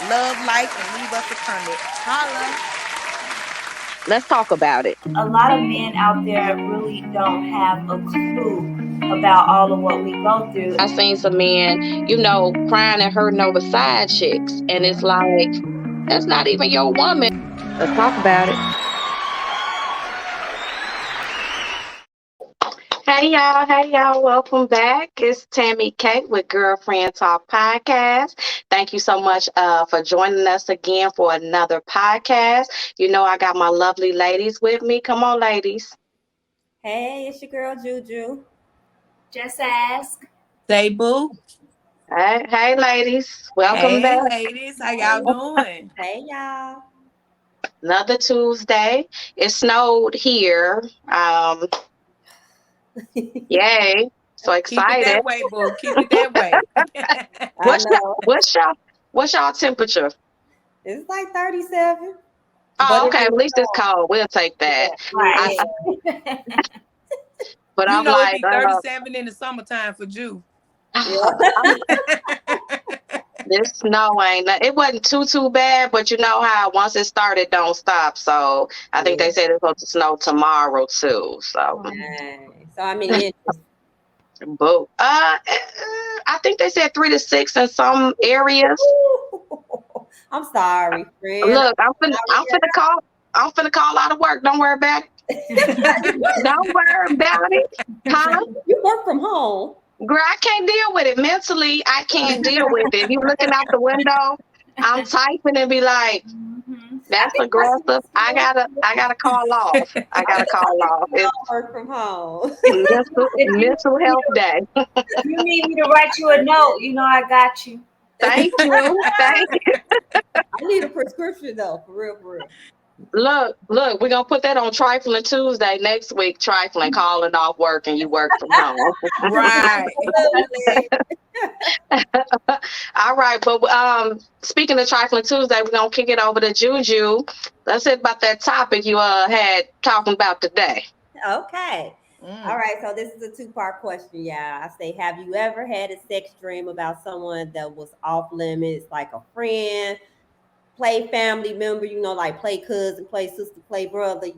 love, like, and leave us a comment. Holla. Let's talk about it. A lot of men out there really don't have a clue about all of what we go through. I seen some men, crying and hurting over side chicks, and it's like that's not even your woman. Let's talk about it. Hey y'all, welcome back. It's Tammy Kate with Girlfriend Talk Podcast. Thank you so much for joining us again for another podcast. I got my lovely ladies with me. Come on, ladies. Hey, it's your girl Juju. Just ask. Say boo. Hey, ladies. Welcome Hey, back. ladies. How y'all doing? Hey, y'all. Another Tuesday. It snowed here. Yay. So Keep it excited. that way, boo. Keep it that way. What's y'all temperature? It's like 37. Oh, okay. At least it's cold. We'll take that. Right. But You I'm know, it like, be 37 in the summertime for Jew. this snow it wasn't too bad, but you know how once it started, don't stop. So I think they said it's supposed to snow tomorrow too. So, so I mean, boo. I think they said 3 to 6 in some areas. I'm sorry, friend. Look, I'm finna call out of work. Don't worry about it. Don't worry about it. Huh? You work from home. Girl, I can't deal with it. Mentally, I can't deal with it. You looking out the window, I'm typing and be like, that's aggressive. I gotta call off. I gotta call off. It's work from home. mental health day. You need me to write you a note. I got you. Thank you. Thank you. I need a prescription though, for real. Look, we're gonna put that on Trifling Tuesday next week. Trifling, calling off work and you work from home. Right. All right, but speaking of Trifling Tuesday, we're gonna kick it over to Juju. Let's hit about that topic you had talking about today. Okay. All right, so this is a 2-part question, yeah. I say, have you ever had a sex dream about someone that was off limits, like a friend, play family member, like play cousin, play sister, play brother,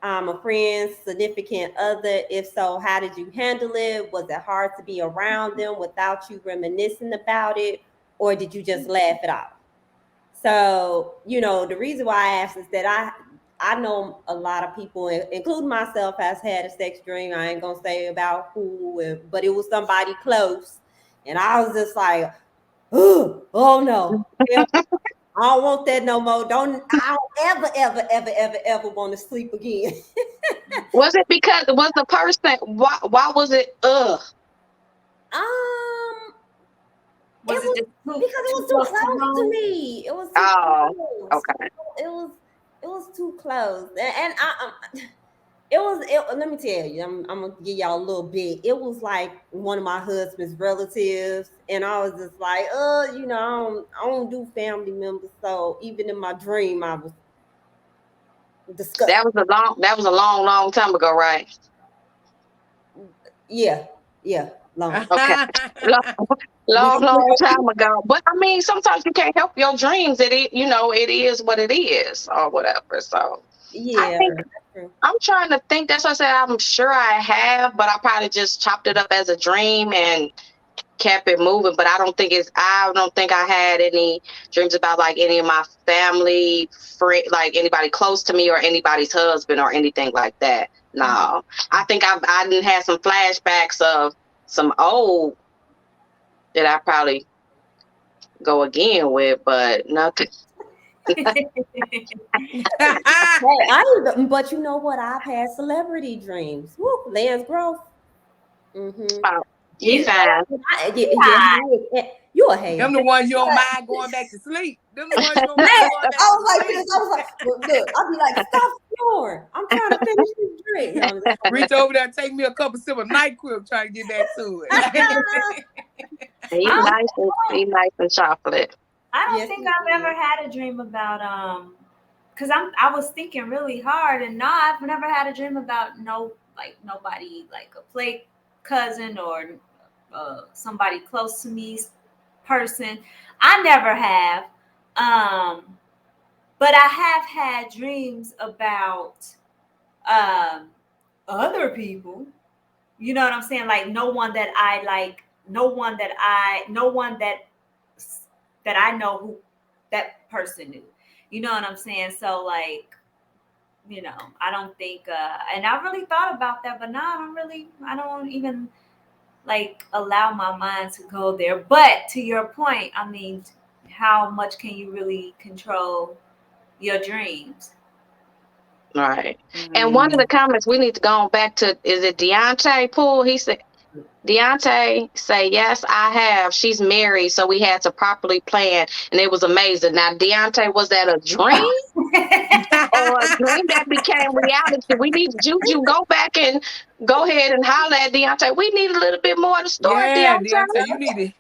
a friend's significant other? If so, how did you handle it? Was it hard to be around them without you reminiscing about it? Or did you just laugh it off? So, the reason why I asked is that I know a lot of people, including myself, has had a sex dream. I ain't gonna say about who, but it was somebody close. And I was just like, oh no. I don't want that no more. I don't ever want to sleep again. Was it because it was the person? Why was it? Was it because it was too close to me. It was too close. Okay. It was too close, and let me tell you, I'm gonna give y'all a little bit. It was like one of my husband's relatives, and I was just like, I don't do family members. So even in my dream, I was disgusted. That was a long time ago, right? Yeah, long. Okay. long time ago. But I mean, sometimes you can't help your dreams. It is what it is, or whatever. So yeah. I'm trying to think. That's why I said I'm sure I have, but I probably just chopped it up as a dream and kept it moving. But I don't think I had any dreams about like any of my family, friend, like anybody close to me or anybody's husband or anything like that. No, I think I didn't have some flashbacks of some old that I probably go again with, but nothing. But you know what? I've had celebrity dreams. Woo, Lance Gross. You fine. You a hater. Them the ones you don't mind going back to sleep. Them the ones you don't mind going back to sleep. I was like, look, I'll be like, stop snoring. I'm trying to finish this drink. Reach over there and take me a couple sip of NyQuil trying to get back to it. He's nice and chocolate. I don't think I've ever had a dream about because I was thinking really hard, and no, I've never had a dream about nobody like a play cousin or somebody close to me person. I never have. But I have had dreams about other people. You know what I'm saying? Like no one that I like, no one that I know who that person knew. You know what I'm saying? So like, I don't think and I really thought about that, but now I don't even like allow my mind to go there. But to your point, I mean, how much can you really control your dreams? Right. And one of the comments we need to go on back to, is it Deontay Poole? He said, Deontay say, yes, I have. She's married, so we had to properly plan, and it was amazing. Now, Deontay, was that a dream or a dream that became reality? We need Juju, go back and go ahead and holler at Deontay. We need a little bit more of the story, Yeah, Deontay. Deontay, you need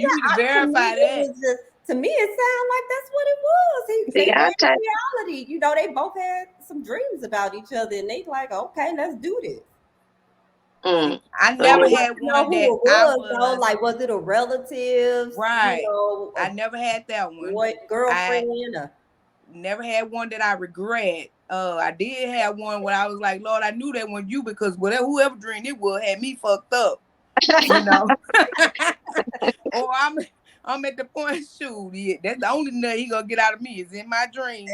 to verify that. To me, it sounded like that's what it was. They were Deontay. in reality. They both had some dreams about each other, and they like, okay, let's do this. I never had one that I was. Though. Like, was it a relative? Right. I never had that one. What girlfriend? Never had one that I regret. I did have one when I was like, Lord, I knew that one you, because whoever dreamed it was had me fucked up. Or I'm at the point, shoot, yeah, that's the only nut he gonna get out of me is in my dream.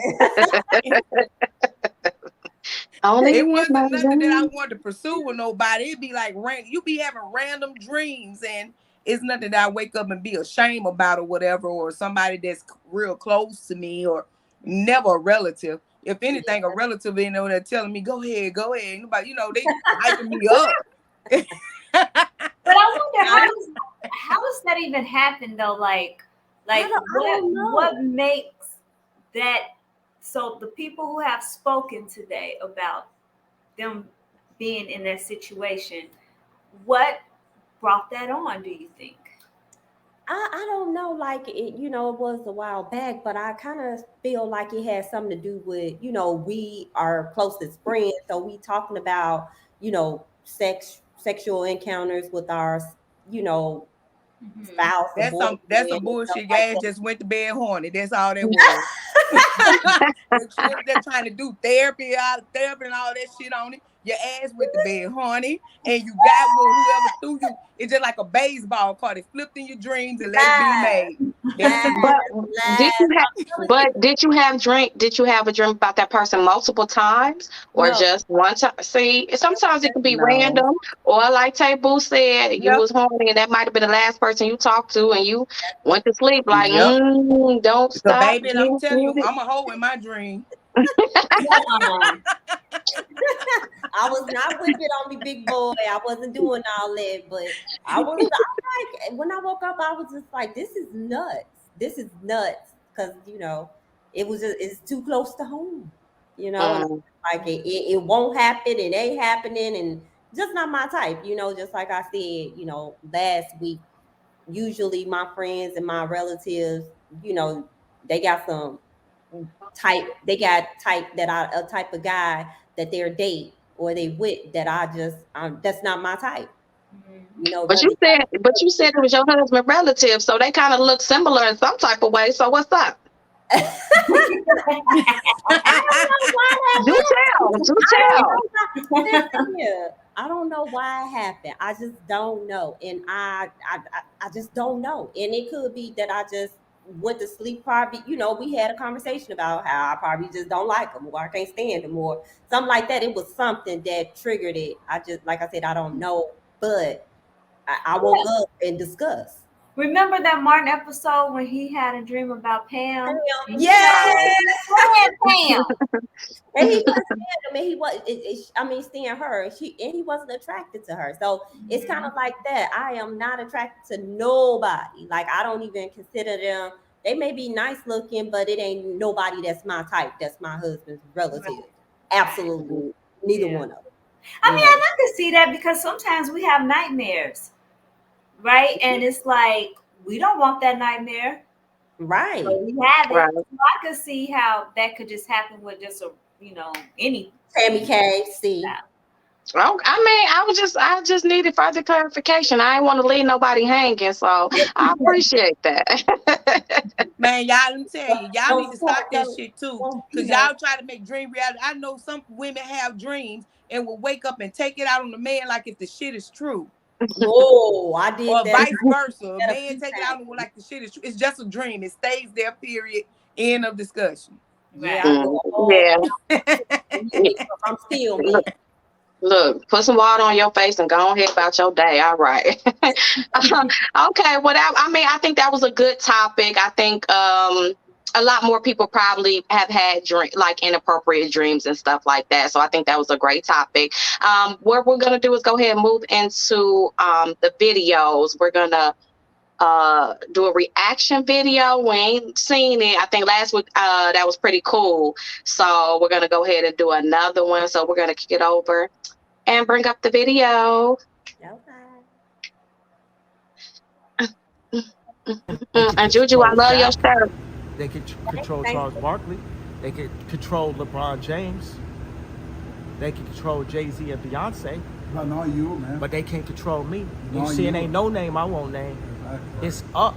It wasn't nothing that I wanted to pursue with nobody. It'd be like you be having random dreams, and it's nothing that I wake up and be ashamed about or whatever, or somebody that's real close to me, or never a relative. If anything, a relative in there telling me, go ahead. Nobody, they hyping me up. But I wonder how does that even happen though? Like what makes that? So the people who have spoken today about them being in that situation, what brought that on, do you think? I don't know, like it was a while back, but I kind of feel like it has something to do with, we are closest friends, so we talking about, sexual encounters with our, spouse. That's some bullshit. Guys just went to bed horny. That's all that was. They're trying to do therapy and all that shit on it. Your ass went to bed horny, and you got whoever threw you. It's just like a baseball card. It flipped in your dreams and let it be made. But did you have a dream about that person multiple times, or just one time? See, sometimes it can be random, or like Tay-Boo said, you was horny, and that might have been the last person you talked to, and you went to sleep like, don't stop. Baby, and I'm telling you, I'm a hoe in my dream. I was not whipping on me, big boy. I wasn't doing all that, but I'm like, when I woke up, I was just like, this is nuts. Because it's too close to home. Like it won't happen. It ain't happening, and just not my type. Just like I said, last week. Usually, my friends and my relatives, they got some type. They got a type of guy that they're date or they with that that's not my type. But you said it was your husband's relative, so they kind of look similar in some type of way. So what's up? I don't know why it happened. I just don't know, and I just don't know. And it could be that I just went to sleep. Probably, we had a conversation about how I probably just don't like them, or I can't stand them, or something like that. It was something that triggered it. I just, like I said, I don't know, but I woke up and discussed. Remember that Martin episode when he had a dream about Pam? Yes, Pam. And he wasn't seeing him, and he was. Seeing her, and he wasn't attracted to her. So it's kind of like that. I am not attracted to nobody. Like, I don't even consider them. They may be nice looking, but it ain't nobody that's my type. That's my husband's relative. Right. Absolutely, neither one of them. I can see that, because sometimes we have nightmares, right? And it's like, we don't want that nightmare, right? So we have it. Right. So I could see how that could just happen with just any Tammy K. See, Oh, I mean, I just needed further clarification. I didn't want to leave nobody hanging, so I appreciate that. Man, y'all, let me tell you, y'all Don't need to start stop that no, shit too. well, Cause y'all try to make dream reality. I know some women have dreams and will wake up and take it out on the man like if the shit is true. whoa, I did Or that. I vice versa. A did that a man few take it out times. on him like the shit is true. It's just a dream. It stays there, period. End of discussion. Yeah, I Right. go a whole Yeah. I'm still me. Look, put some water on your face and go ahead about your day. All right. Okay. Well, I mean, I think that was a good topic. I think a lot more people probably have had like inappropriate dreams and stuff like that. So I think that was a great topic. What we're gonna do is go ahead and move into the videos. We're gonna do a reaction video. We ain't seen it. I think last week that was pretty cool. So we're gonna go ahead and do another one. So we're gonna kick it over and bring up the video. Okay. And Juju, I Control love your Shaq. shirt. They could control Thank Charles Barkley. They could control LeBron James. They can control Jay-Z and Beyonce. But not you, man. But they can't control me. You Not see, it you. ain't no name I won't name. Exactly. It's up.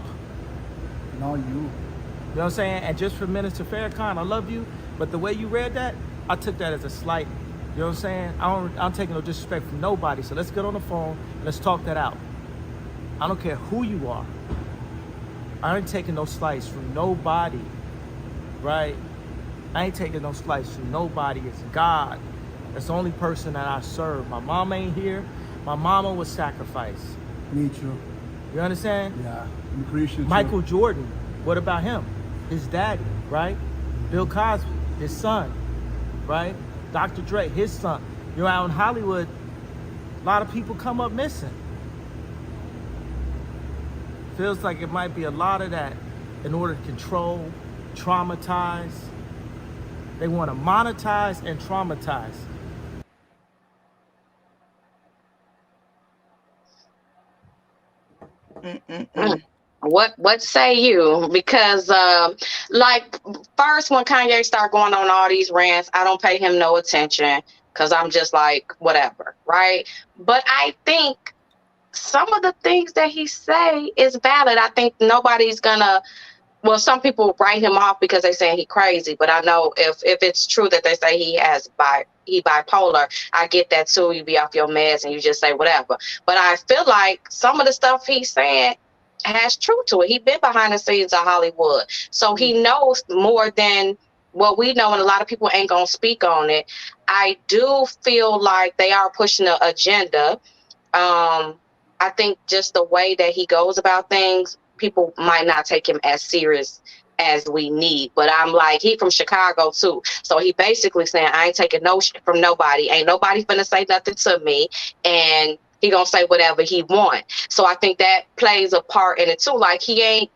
Not you. You know what I'm saying? And just for Minister Farrakhan, I love you, but the way you read that, I took that as a slight. You know what I'm saying? I'm taking no disrespect from nobody. So let's get on the phone and let's talk that out. I don't care who you are. I ain't taking no slice from nobody, right? I ain't taking no slice from nobody. It's God. That's the only person that I serve. My mom ain't here. My mama was sacrificed. Me too. You understand? Yeah. I'm Christian Michael too. Jordan, what about him? His daddy, right? Bill Cosby, his son, right? Dr. Dre, his son. You know, out in Hollywood, a lot of people come up missing. Feels like it might be a lot of that in order to control, traumatize. They want to monetize and traumatize. What say you? Because like first when Kanye started going on all these rants, I don't pay him no attention because I'm just like whatever, right? But I think some of the things that he say is valid. I think nobody's gonna, well, some people write him off because they saying he crazy, but I know if it's true that they say he bipolar, I get that too. You be off your meds and you just say whatever. But I feel like some of the stuff he's saying has truth to it. He been behind the scenes of Hollywood, so he knows more than what we know, and a lot of people ain't gonna speak on it. I do feel like they are pushing an agenda. I think just the way that he goes about things, people might not take him as serious as we need. But I'm like, he from Chicago too. So he basically saying, I ain't taking no shit from nobody. Ain't nobody finna say nothing to me. And he gonna say whatever he want. So I think that plays a part in it too. Like he ain't,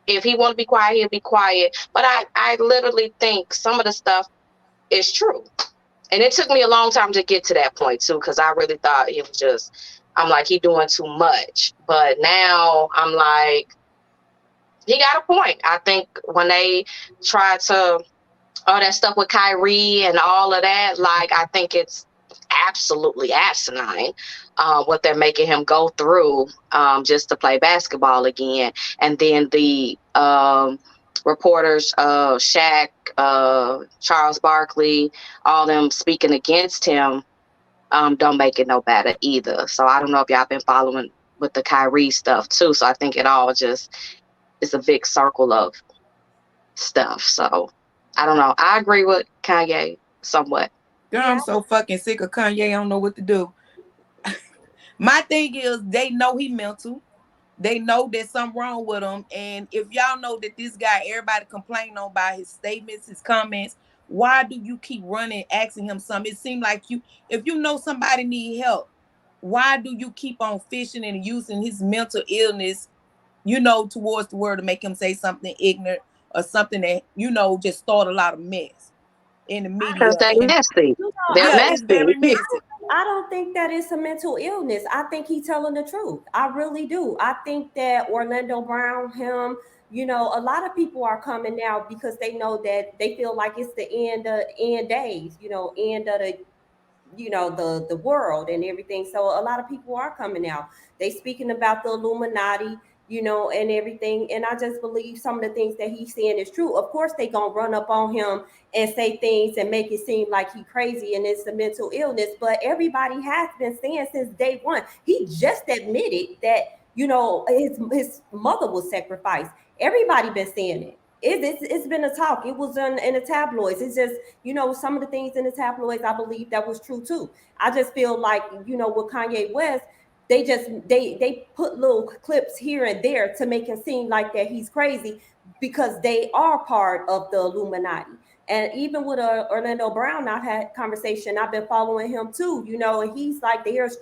if he want to be quiet, he'll be quiet. But I literally think some of the stuff is true. And it took me a long time to get to that point too, because I really thought he was just, I'm like, he doing too much. But now I'm like, he got a point. I think when they try to, all that stuff with Kyrie and all of that, like, I think it's absolutely asinine what they're making him go through just to play basketball again. And then the reporters, Shaq, Charles Barkley, all them speaking against him, don't make it no better either. So I don't know if y'all been following with the Kyrie stuff too. So I think it all just is a big circle of stuff. So I don't know. I agree with Kanye somewhat. Girl, Yeah. I'm so fucking sick of Kanye. I don't know what to do. My thing is, they know he mental. They know there's something wrong with him. And if y'all know that this guy, everybody complain on by his statements, his comments, why do you keep running, asking him something? It seems like if you know somebody need help, why do you keep on fishing and using his mental illness, towards the word to make him say something ignorant or something that, just start a lot of mess in the Because media? they're And messy. You know, They're yeah, it's messy. very messy. I don't think that it's a mental illness. I think he's telling the truth. I really do. I think that Orlando Brown, him, a lot of people are coming now because they know that they feel like it's the end days, end of the the world and everything. So a lot of people are coming out. They speaking about the Illuminati, and everything. And I just believe some of the things that he's saying is true. Of course, they gonna run up on him and say things and make it seem like he crazy and it's a mental illness. But everybody has been saying since day one. He just admitted that his mother was sacrificed. Everybody been saying it. It's been a talk. It was in the tabloids. It's just some of the things in the tabloids. I believe that was true too. I just feel like with Kanye West, they put little clips here and there to make him seem like that he's crazy because they are part of the Illuminati. And even with Orlando Brown, I've had conversation. I've been following him too, and he's like there's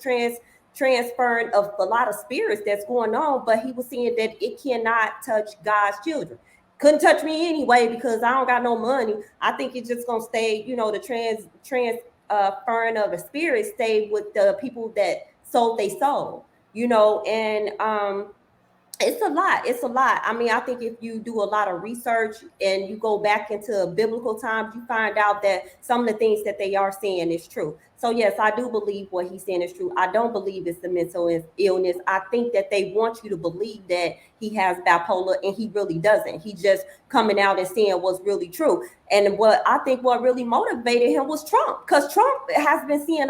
transferring of a lot of spirits that's going on, but he was saying that it cannot touch God's children. Couldn't touch me anyway because I don't got no money. I think it's just gonna stay, the transferring of the spirit stay with the people that sold they soul, and it's a lot. It's a lot. I mean, I think if you do a lot of research and you go back into biblical times, you find out that some of the things that they are saying is true. So yes, I do believe what he's saying is true. I don't believe it's a mental illness. I think that they want you to believe that he has bipolar and he really doesn't. He just coming out and saying what's really true. And what really motivated him was Trump, because Trump has been seeing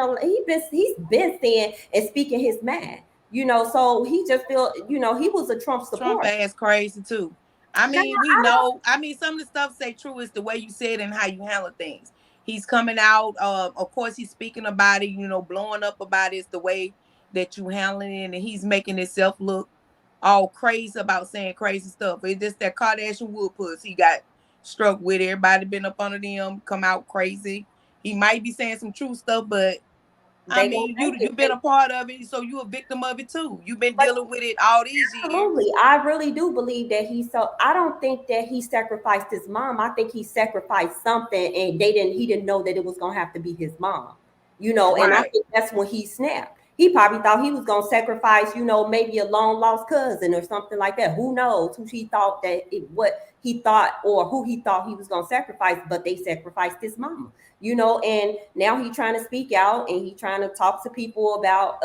he's been saying and speaking his mind. So he just feel, he was a Trump Trump supporter. ass crazy too. I Now, mean, we know. I mean, some of the stuff say true is the way you say it and how you handle things. He's coming out. Of course, he's speaking about it. Blowing up about it. It's the way that you handling it, and he's making himself look all crazy about saying crazy stuff. It's just that Kardashian Wood puss. He got struck with. Everybody been up under them, come out crazy. He might be saying some true stuff, but I they gonna mean, take you've been it. a part of it, so you a victim of it too. You've been But dealing with it all these years. absolutely. I really do believe that I don't think that he sacrificed his mom. I think he sacrificed something and he didn't know that it was gonna have to be his mom. And I Right. think that's when he snapped. He probably thought he was gonna sacrifice, maybe a long lost cousin or something like that. Who knows who he thought what he thought or who he thought he was gonna sacrifice, but they sacrificed his mama. And now he's trying to speak out and he's trying to talk to people about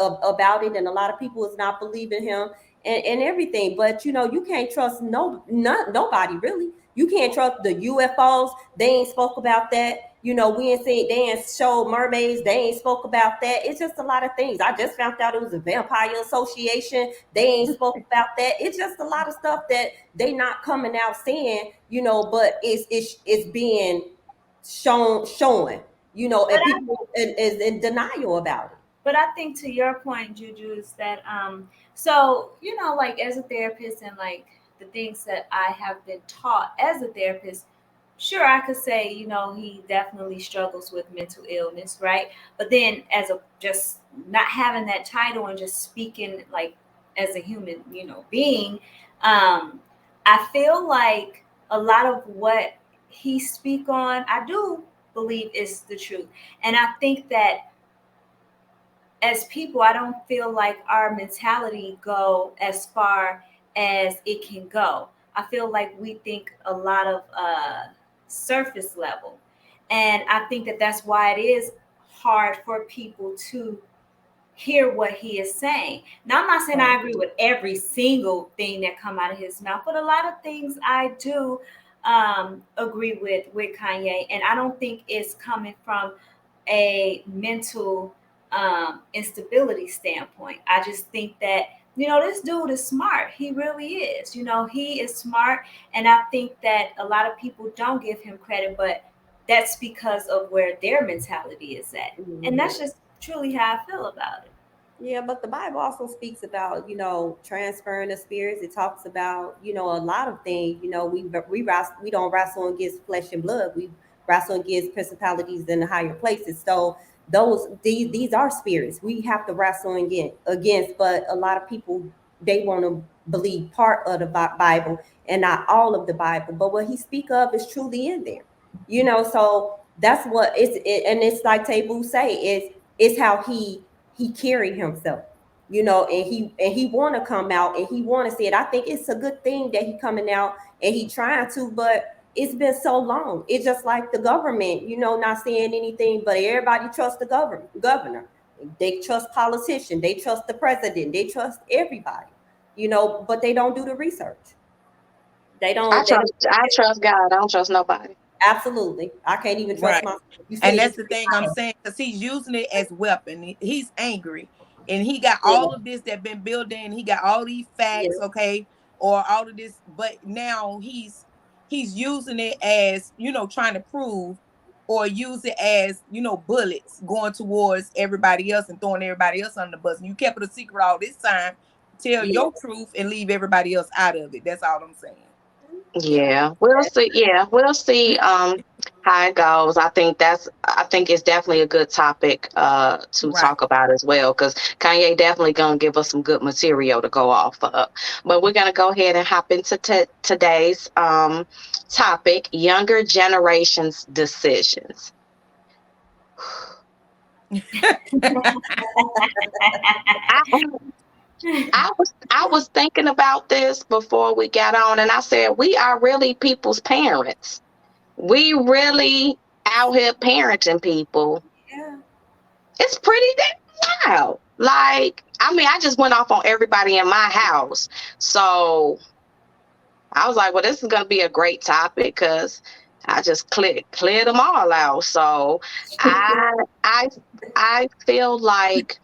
it, and a lot of people is not believing him and everything. But you can't trust nobody really. You can't trust the UFOs. They ain't spoke about that. We ain't seen, they ain't showed mermaids. They ain't spoke about that. It's just a lot of things. I just found out it was a vampire association. They ain't spoke about that. It's just a lot of stuff that they not coming out saying, but it's being showing, But and people is in denial about it. But I think to your point, Juju, is that so like as a therapist and like the things that I have been taught as a therapist, sure I could say, he definitely struggles with mental illness, right? But then as a just not having that title and just speaking like as a human, being, I feel like a lot of what he speak on, I do believe is the truth. And I think that as people, I don't feel like our mentality go as far as it can go. I feel like we think a lot of surface level, and I think that that's why it is hard for people to hear what he is saying. Now, I'm not saying I agree with every single thing that come out of his mouth, but a lot of things I do agree with Kanye, and I don't think it's coming from a mental instability standpoint. I just think that this dude is smart. He really is. He is smart, and I think that a lot of people don't give him credit, but that's because of where their mentality is at, and Mhm. that's just truly how I feel about it. Yeah, but the Bible also speaks about, transferring the spirits. It talks about, a lot of things. We don't wrestle against flesh and blood. We wrestle against principalities in the higher places. So these are spirits. We have to wrestle against. But a lot of people, they want to believe part of the Bible and not all of the Bible. But what he speak of is truly in there. So that's what and it's like Tebu say, it's how he carried himself, and he want to come out and he want to say it. I think it's a good thing that he coming out and he trying to, but it's been so long. It's just like the government, not saying anything, but everybody trusts the governor. They trust politicians. They trust the president. They trust everybody, but they don't do the research. They I don't. They trust I trust God. I don't trust nobody. absolutely. I can't even trust Right. myself. You And said that's you the thing I'm saying, because he's using it as weapon. He's angry, and he got all of this that been building. He got all these yeah, facts, okay, or all of this, but now he's using it as, trying to prove, or use it as, bullets going towards everybody else and throwing everybody else under the bus. And you kept it a secret all this time. Tell yeah, your truth and leave everybody else out of it. That's all I'm saying. yeah. Yeah, we'll see. Yeah, we'll see how it goes. I think it's definitely a good topic to Right. talk about as well, because Kanye definitely gonna give us some good material to go off of. But we're gonna go ahead and hop into today's topic: younger generations decisions. I, I was thinking about this before we got on, and I said we are really people's parents. We really out here parenting people. Yeah. It's pretty damn wild. Like, I mean, I just went off on everybody in my house. So I was like, well, this is gonna be a great topic because I just cleared them all out. So I I I feel like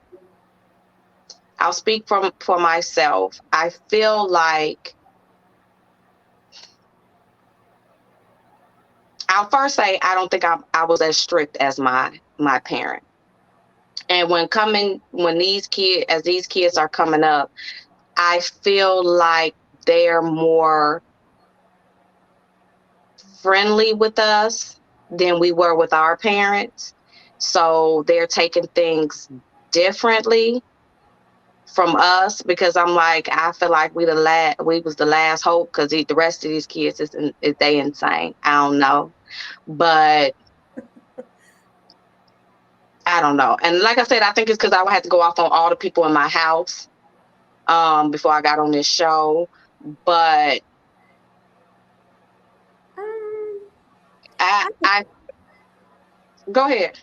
I'll speak for myself. I feel like I'll first say I don't think I was as strict as my parent. And when these kids are coming up, I feel like they're more friendly with us than we were with our parents. So they're taking things differently from us, because I'm like, I feel like we was the last hope, because the rest of these kids is they insane. I don't know, but I don't know. And like I said, I think it's because I had to go off on all the people in my house before I got on this show. But Um, I go ahead.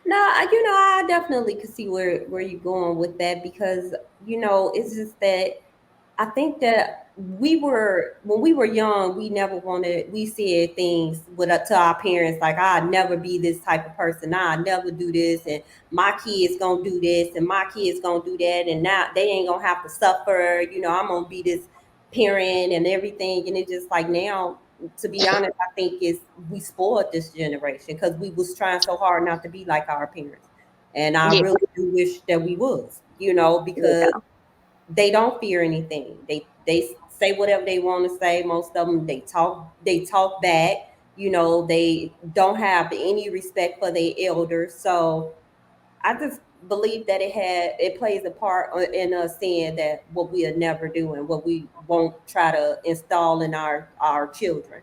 No, I definitely could see where you're going with that, because it's just that I think that when we were young, we said things to our parents like, I'll never be this type of person. I'll never do this. And my kids gonna do this and my kids gonna do that. And now they ain't gonna have to suffer. I'm gonna be this parent and everything. And it's just like now, to be honest, I think we spoiled this generation because we was trying so hard not to be like our parents. And I Yeah, really do wish that we was, because yeah, they don't fear anything. They say whatever they want to say. Most of them they talk back. They don't have any respect for their elders. So I just believe that it plays a part in us saying that what we'll never do and what we won't try to install in our children.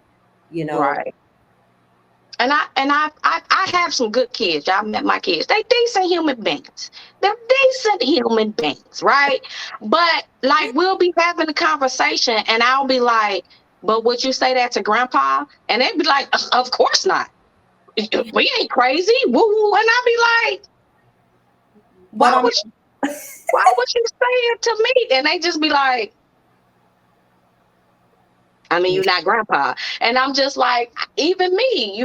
You know. right. And I have some good kids. Y'all met my kids. They decent human beings. They're decent human beings, right? But like we'll be having a conversation and I'll be like, but would you say that to grandpa? And they'd be like, of course not. We ain't crazy. Woo woo. And I'd be like, But why would you, why would you say it to me? And they just be like, I mean, you're not grandpa. And I'm just like, even me,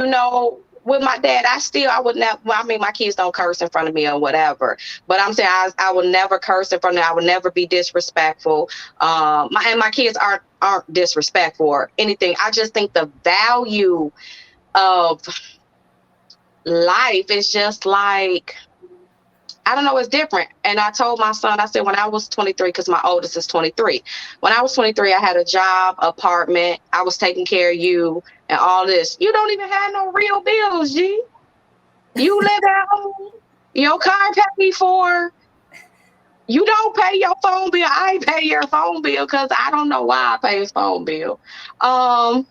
with my dad, I would never, well, I mean, my kids don't curse in front of me or whatever, but I'm saying I would never curse in front of them. I would never be disrespectful. My kids aren't disrespectful or anything. I just think the value of life is just like, I don't know, it's different. And I told my son, I said, when I was 23, because my oldest is 23. When I was 23, I had a job, apartment, I was taking care of you and all this. You don't even have no real bills, G. You live at home, your car paid for. You don't pay your phone bill. I ain't pay your phone bill because I don't know why I pay his phone bill. I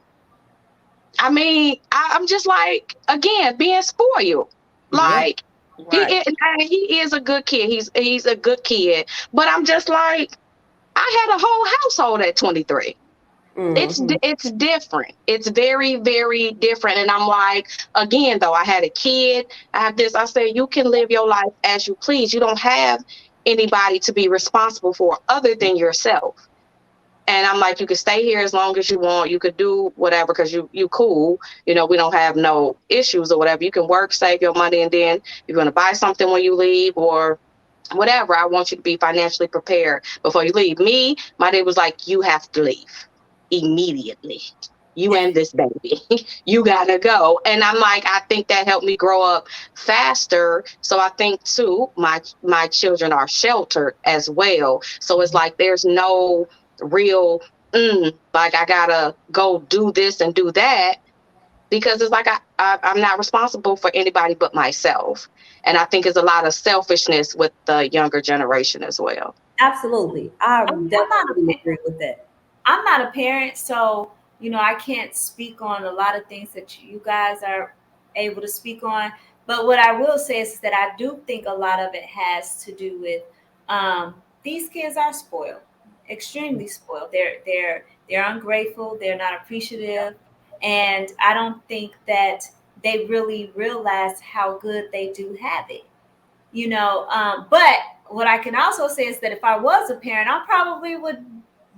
mean, I'm just like, again, being spoiled. Yeah. Like, Right. he is a good kid. He's a good kid. But I'm just like, I had a whole household at 23. It's different. It's very, very different. And I'm like, again, though, I had a kid. I have this. I say, you can live your life as you please. You don't have anybody to be responsible for other than yourself. And I'm like, you can stay here as long as you want. You could do whatever because you cool. You know, we don't have no issues or whatever. You can work, save your money, and then you're going to buy something when you leave or whatever. I want you to be financially prepared before you leave. Me, my dad was like, you have to leave immediately. You and this baby, you gotta go. And I'm like, I think that helped me grow up faster. So I think too, my children are sheltered as well. So it's like there's no real like I gotta go do this and do that because it's like I'm not responsible for anybody but myself. And I think there's a lot of selfishness with the younger generation as well. Absolutely. I I'm definitely not agree with that. I'm not a parent, so I can't speak on a lot of things that you guys are able to speak on. But what I will say is that I do think a lot of it has to do with these kids are spoiled, extremely spoiled. They're ungrateful. They're not appreciative, and I don't think that they really realize how good they do have it. But what I can also say is that if I was a parent, I probably would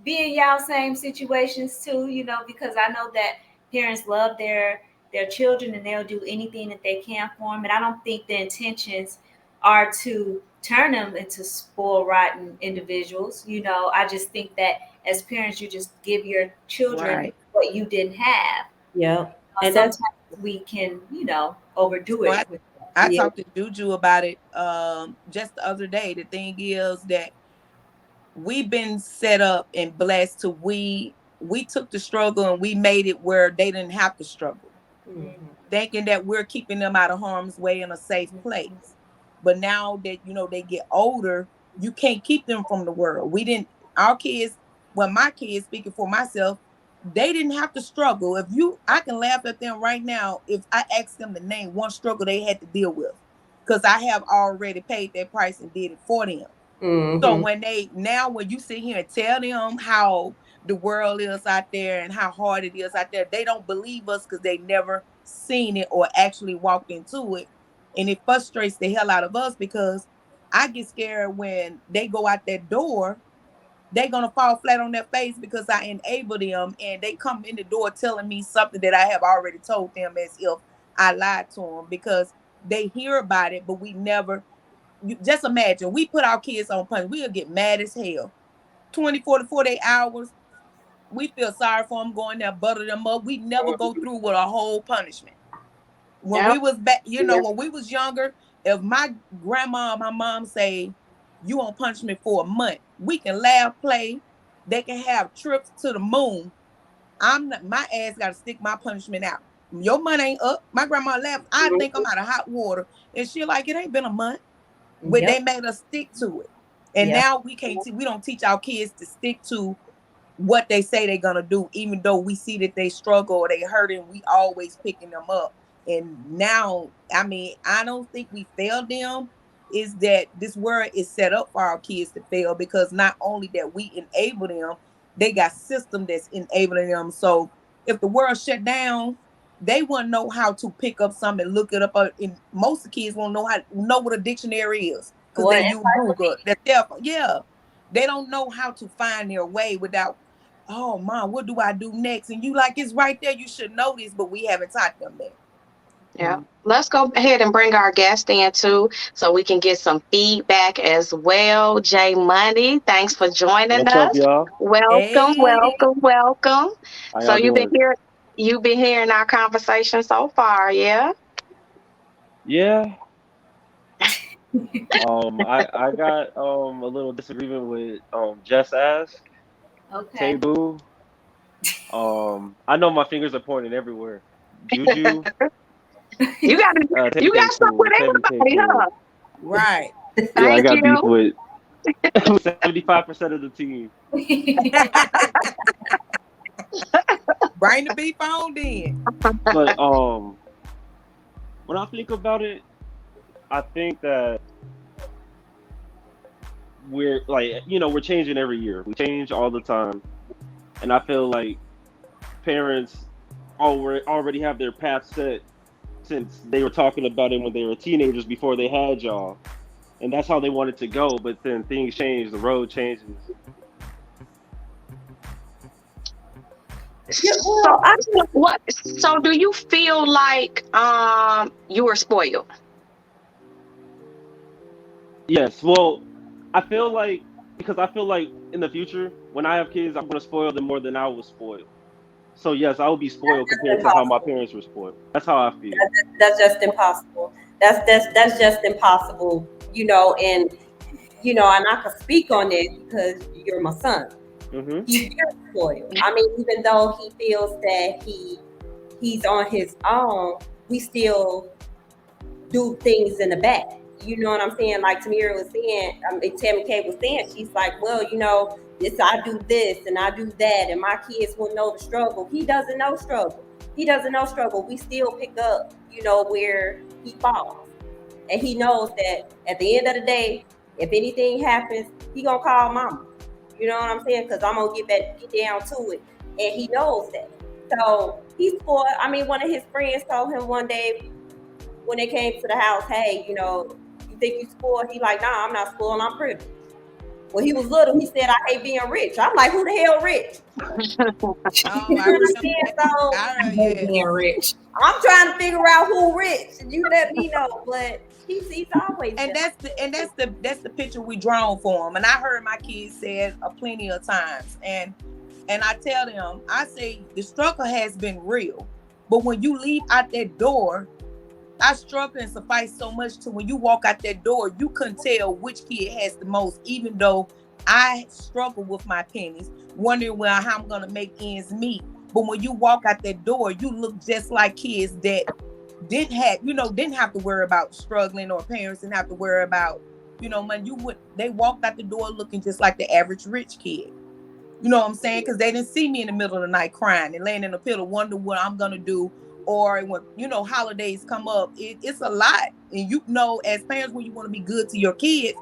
be in y'all same situations too, because I know that parents love their children and they'll do anything that they can for them. And I don't think the intentions are to turn them into spoiled, rotten individuals. I just think that as parents, you just give your children Right. what you didn't have. Yep. And that's Sometimes we can, overdo So it. I yeah. talked to Juju about it just the other day. The thing is that we've been set up and blessed to we took the struggle and we made it where they didn't have to struggle, Mhm. thinking that we're keeping them out of harm's way in a safe place. But now that they get older, you can't keep them from the world. We didn't our kids, well, my kids, speaking for myself, they didn't have to struggle. I can laugh at them right now if I ask them to name one struggle they had to deal with. Because I have already paid that price and did it for them. So Mhm. when you sit here and tell them how the world is out there and how hard it is out there, they don't believe us because they never seen it or actually walked into it. And it frustrates the hell out of us because I get scared when they go out that door, they're gonna fall flat on their face because I enable them and they come in the door telling me something that I have already told them as if I lied to them because they hear about it, but we never you just imagine we put our kids on punishment. We'll get mad as hell. 24 to 48 hours. We feel sorry for them going there, butter them up. We never go through with a whole punishment. When we Yep. was back, when we was younger, if my grandma, my mom say you on punishment for a month, we can laugh, play. They can have trips to the moon. I'm not, my ass got to stick my punishment out. Your money ain't up. My grandma laughed. I think I'm out of hot water, and she like it ain't been a month. But they Yep. made us stick to it. And Yep. now we don't teach our kids to stick to what they say they're gonna do, even though we see that they struggle or they hurting, we always picking them up. And now, I mean, I don't think we failed them. Is that this world is set up for our kids to fail because not only that we enable them, they got system that's enabling them. So if the world shut down, they wouldn't know how to pick up something and look it up. And most of the kids won't know what a dictionary is because Well, they use Google. That's their, yeah. They don't know how to find their way without, oh mom, what do I do next? And you like, it's right there. You should know this, but we haven't taught them that. Yeah. Let's go ahead and bring our guest in too so we can get some feedback as well. Jay Money, thanks for joining What's up, us. y'all? Welcome, Hey, welcome, welcome. How So y'all doing? you've been hearing our conversation so far, yeah? Yeah. I got a little disagreement with Just Ask, Tay Okay. Boo. I know my fingers are pointing everywhere. Juju, You Tay got stuff with Poo, Tevin Tay everybody, huh? Poo. right. Yeah, I Thank got beef you. with 75% of the team. Bring the beef on then. But when I think about it, I think that we're like, we're changing every year. We change all the time. And I feel like parents already have their path set since they were talking about it when they were teenagers before they had y'all, and that's how they wanted to go. But then things change, the road changes. Yeah, So well, what? So do you feel like you were spoiled? Yes, well, I feel like because I feel like in the future when I have kids, I'm gonna spoil them more than I was spoiled. So yes, I will be spoiled that's compared to how my impossible. parents were spoiled. That's how I feel. That's just impossible. That's just impossible. And and I could speak on it because you're my son. Hmm. He's very spoiled. I mean, even though he feels that he's on his own, we still do things in the back. You know what I'm saying? Like Tamira was saying, Tammy K was saying, she's like, well, this I do this and I do that, and my kids will know the struggle. He doesn't know struggle. He doesn't know struggle. We still pick up, where he falls, and he knows that at the end of the day, if anything happens, he gonna call mama. You know what I'm saying? Because I'm gonna get down to it, and he knows that. So he's spoiled. I mean, one of his friends told him one day when they came to the house, hey, you think you spoiled? He like, nah, I'm not spoiled, I'm privileged. When he was little, he said, I hate being rich. I'm like, who the hell rich? Oh, You know I what I'm remember saying? that. So I hate Yes. being rich. I'm trying to figure out who rich. You let me know. But he's always And been that's the picture we drawn for him. And I heard my kids say it plenty of times. And I tell them, I say the struggle has been real. But when you leave out that door, I struggle and suffice so much to when you walk out that door, you couldn't tell which kid has the most, even though I struggle with my pennies, wondering well how I'm gonna make ends meet. But when you walk out that door, you look just like kids that didn't have to worry about struggling, or parents didn't have to worry about, man, they walked out the door looking just like the average rich kid. You know what I'm saying? Because they didn't see me in the middle of the night crying and laying in a pillow, wondering what I'm gonna do. Or when holidays come up, it's a lot. And as parents, when you want to be good to your kids,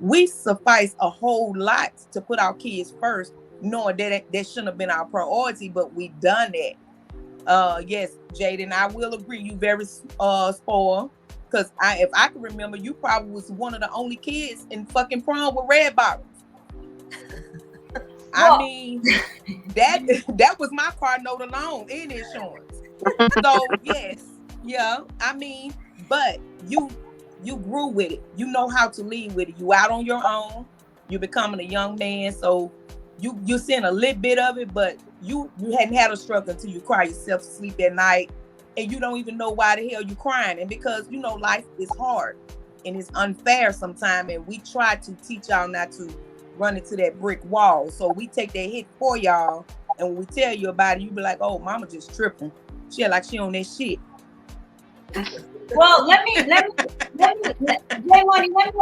we suffice a whole lot to put our kids first, knowing that shouldn't have been our priority, but we done that. Yes, Jaden, I will agree. You very spoiled. Cause if I can remember, you probably was one of the only kids in fucking prom with red bottoms. I Well, mean, that was my car note alone in insurance. So yes, yeah. I mean, but you grew with it. You know how to lead with it. You out on your own. You're becoming a young man, so you're seeing a little bit of it, but you hadn't had a struggle until you cry yourself to sleep at night, and you don't even know why the hell you're crying. And because life is hard and it's unfair sometimes, and we try to teach y'all not to run into that brick wall. So we take that hit for y'all, and when we tell you about it, you be like, "Oh, mama just tripping. She like she on that shit." well, let me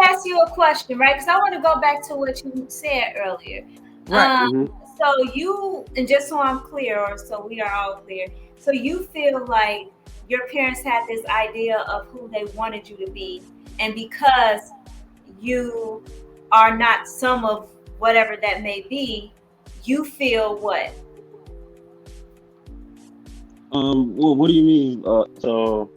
ask you a question, right? Because I want to go back to what you said earlier. Right. Hmm. So you, and just so I'm clear, or so we are all clear, so you feel like your parents had this idea of who they wanted you to be, and because you are not some of whatever that may be, you feel what? Well, what do you mean? So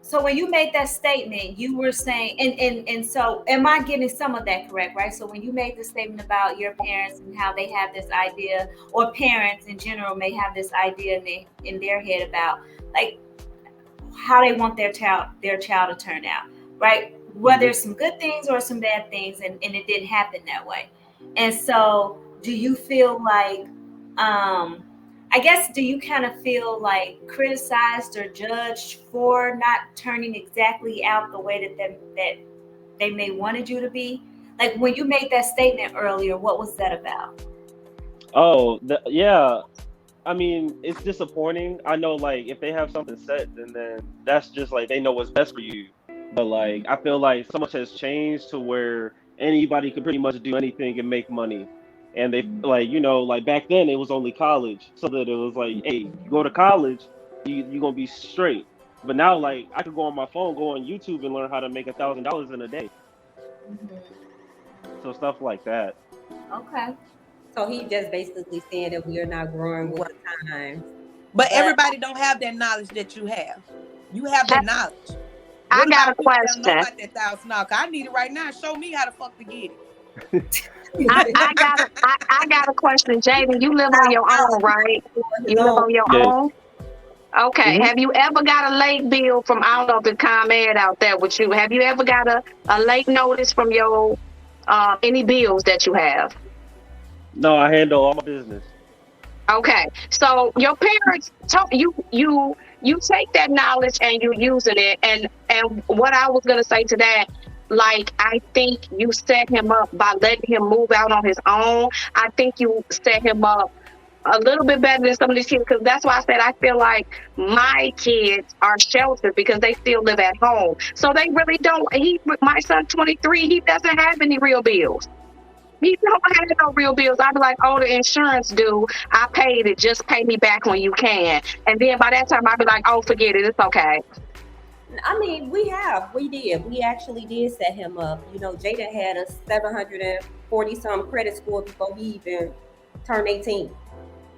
so when you made that statement, you were saying, and so am I getting some of that correct, right? So when you made the statement about your parents and how they have this idea, or parents in general may have this idea in their head about like how they want their child to turn out, right? Whether it's some good things or some bad things, and it didn't happen that way. And so do you feel like I guess, do you kind of feel like criticized or judged for not turning exactly out the way that they may wanted you to be? Like when you made that statement earlier, what was that about? Yeah. I mean, it's disappointing. I know, like, if they have something set, then that's just like they know what's best for you. But like, I feel like so much has changed to where anybody could pretty much do anything and make money. And they like, like back then it was only college, so that it was like, hey, you go to college, you gonna be straight. But now, like, I could go on my phone, go on YouTube, and learn how to make $1,000 in a day. Mm-hmm. So stuff like that. Okay. So he just basically saying that we are not growing with the times. But everybody don't have that knowledge that you have. You have that knowledge. I What got about a people that don't know question. about that $1,000? I need it right now. Show me how the fuck to get it. I got a question, Jaden. You live on your own, right? His You live own. on your Yes. own. Okay. Hmm. Have you ever got a late bill from, I don't know if it's ComEd out there with you? Have you ever got a late notice from your any bills that you have? No, I handle all my business. Okay, so your parents told you take that knowledge and you using it, and what I was gonna say to that, like I think you set him up by letting him move out on his own. I think you set him up a little bit better than some of these kids, because that's why I said I feel like my kids are sheltered because they still live at home, so they really don't. My son 23, he doesn't have any real bills. He don't have no real bills. I'd be like, oh, the insurance due. I paid it. Just pay me back when you can. And then by that time, I'd be like, oh, forget it. It's okay. I mean, we actually did set him up. You know, Jada had a 740 some credit score before he even turned 18.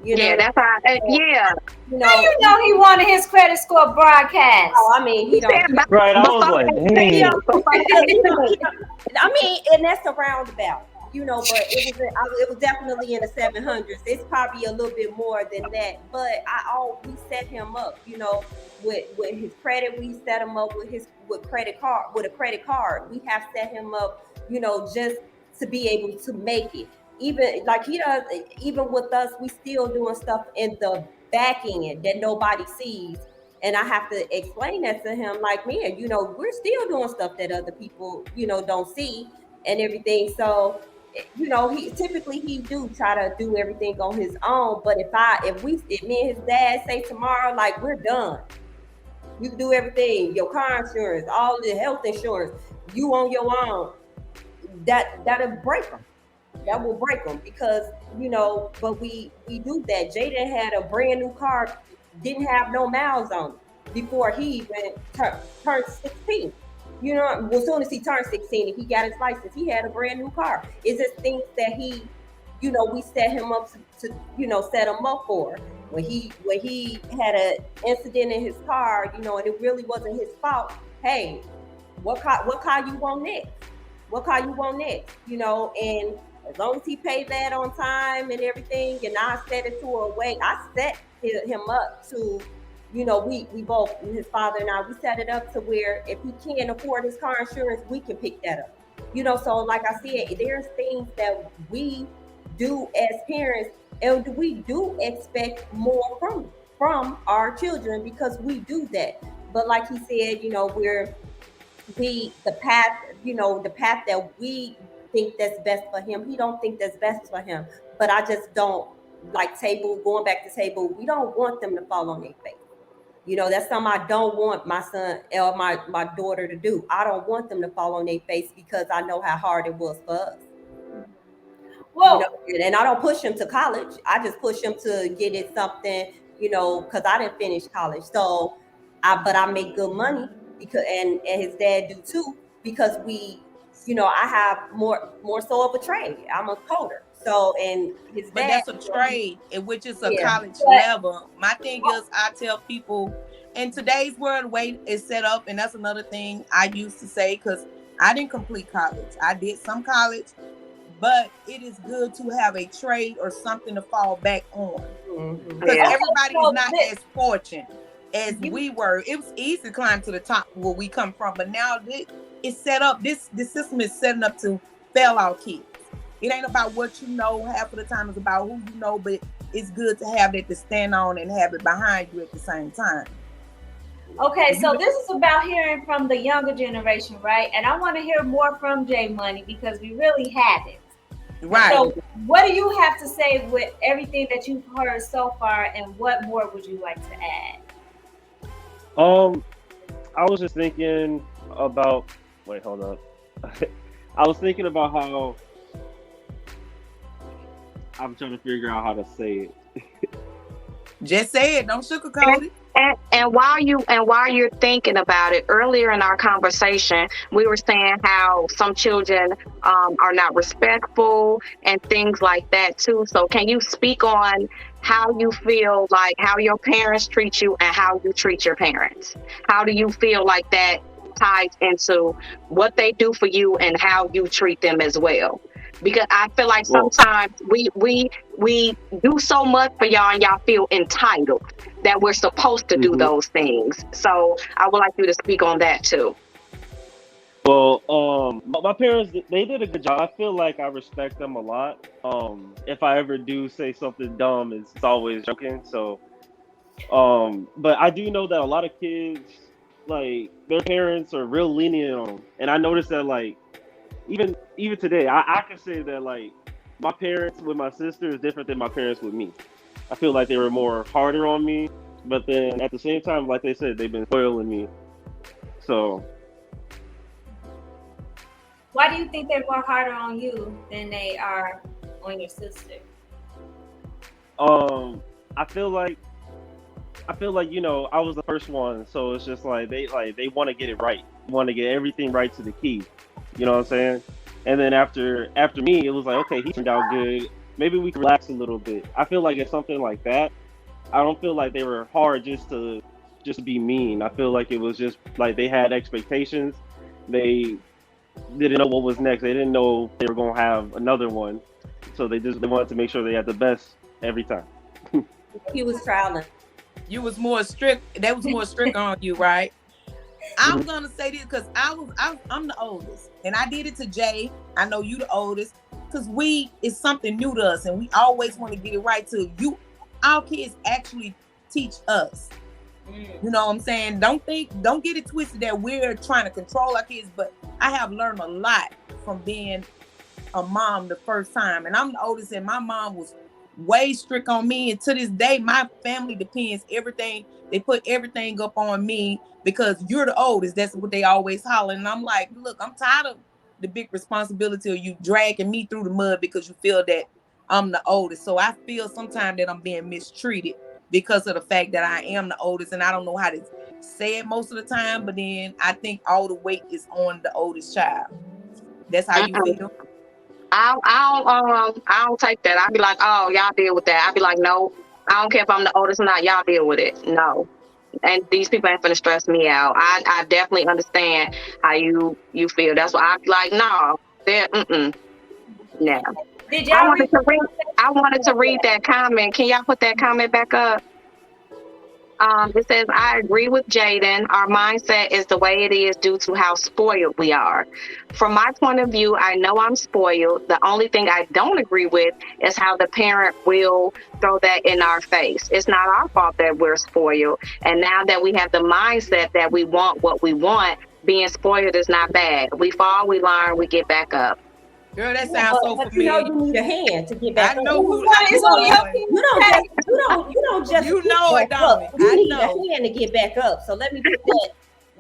You know, Yeah, that's how. Yeah. You How you know he wanted his credit score broadcast? Oh, I mean, he don't. Right, I was like, dang. I mean, and that's a roundabout, you know, but it was definitely in the 700s. It's probably a little bit more than that, but we set him up, you know, with his credit. We set him up with a credit card. We have set him up, you know, just to be able to make it. Even like he does, even with us, we still doing stuff in the back end that nobody sees. And I have to explain that to him, like, man, you know, we're still doing stuff that other people, you know, don't see and everything. So, you know, he do try to do everything on his own. But if me and his dad say tomorrow, like, we're done, you can do everything, your car insurance, all the health insurance, you on your own, that'll break him. That will break them because, you know, but we do that. Jaden had a brand new car, didn't have no miles on it before he even turned 16. You know, as soon as he turned 16 and he got his license, he had a brand new car. It's just things that he, you know, we set him up to you know, set him up for. When he had an incident in his car, you know, and it really wasn't his fault. Hey, what car you want next? What car you want next? You know, and as long as he paid that on time and everything, and I set it to a way, I set him up to, you know, we both, his father and I, we set it up to where if he can't afford his car insurance, we can pick that up. You know, so like I said, there's things that we do as parents, and we do expect more from our children because we do that. But like he said, you know, the path that we think that's best for him, he don't think that's best for him. But I just don't like going back to table, we don't want them to fall on their face. You know, that's something I don't want my son or my daughter to do. I don't want them to fall on their face because I know how hard it was for us. Well, you know, and I don't push him to college. I just push him to get it something, you know, because I didn't finish college. So but I make good money because and his dad do too, because you know, I have more so of a trade. I'm a coder. So and his but dad, that's a trade, which is a Yeah. college level. My thing is, I tell people in today's world, the way it's set up, and that's another thing I used to say because I didn't complete college. I did some college, but it is good to have a trade or something to fall back on because everybody is not as fortunate as we were. It was easy to climb to the top where we come from, but now it's set up. This system is setting up to fail our kids. It ain't about what you know. Half of the time it's about who you know, but it's good to have that to stand on and have it behind you at the same time. Okay, so this is about hearing from the younger generation, right? And I want to hear more from J Money because we really haven't. Right. So what do you have to say with everything that you've heard so far, and what more would you like to add? I was just thinking about, wait, hold up. I was thinking about how, I'm trying to figure out how to say it. Just say it. Don't sugarcoat it. And while you're thinking about it, earlier in our conversation, we were saying how some children are not respectful and things like that too. So can you speak on how you feel like how your parents treat you and how you treat your parents? How do you feel like that ties into what they do for you and how you treat them as well? Because I feel like Well, sometimes we do so much for y'all and y'all feel entitled that we're supposed to do mhm. those things. So I would like you to speak on that too. Well, my parents, they did a good job. I feel like I respect them a lot. If I ever do say something dumb, it's always joking. So, but I do know that a lot of kids, like their parents are real lenient on them, and I noticed that like even today, I can say that like my parents with my sister is different than my parents with me. I feel like they were more harder on me, but then at the same time, like they said, they've been spoiling me. So, Why do you think they're more harder on you than they are on your sister? um, I feel like I was the first one, so it's just like they want to get it right, want to get everything right to the key. You know what I'm saying? And then after me, it was like, okay, he turned out good. Maybe we can relax a little bit. I feel like it's something like that. I don't feel like they were hard just to be mean. I feel like it was just like they had expectations. They didn't know what was next. They didn't know they were gonna have another one, so they wanted to make sure they had the best every time. He was trialing. You was more strict. That was more strict on you, right? I'm Mhm. gonna say this because I'm the oldest, and I did it to Jay. I know you the oldest, because it's something new to us, and we always want to get it right. To you, our kids actually teach us. You know what I'm saying? Don't get it twisted that we're trying to control our kids, but I have learned a lot from being a mom the first time, and I'm the oldest, and my mom was way strict on me. And to this day, my family depends everything. They put everything up on me because you're the oldest. That's what they always holler. And I'm like, look, I'm tired of the big responsibility of you dragging me through the mud because you feel that I'm the oldest. So I feel sometimes that I'm being mistreated because of the fact that I am the oldest, and I don't know how to say it most of the time. But then I think all the weight is on the oldest child. That's how you Mm-mm. feel. I don't take that. I'd be like, oh, y'all deal with that. I'd be like, no, I don't care if I'm the oldest or not. Y'all deal with it. No, and these people ain't finna stress me out. I definitely understand how you feel. That's why I'd be like, no, they're no. Did I y'all wanted read to read. I wanted to read that comment. Can y'all put that comment back up? It says, I agree with Jaden. Our mindset is the way it is due to how spoiled we are. From my point of view, I know I'm spoiled. The only thing I don't agree with is how the parent will throw that in our face. It's not our fault that we're spoiled. And now that we have the mindset that we want what we want, being spoiled is not bad. We fall, we learn, we get back up. Girl, that Yeah, sounds so but you know familiar. you need a hand to get I back up. know who. What I is know on your one. You don't just You get know it, back don't up. it? You I need know. a hand to get back up. So let me put that.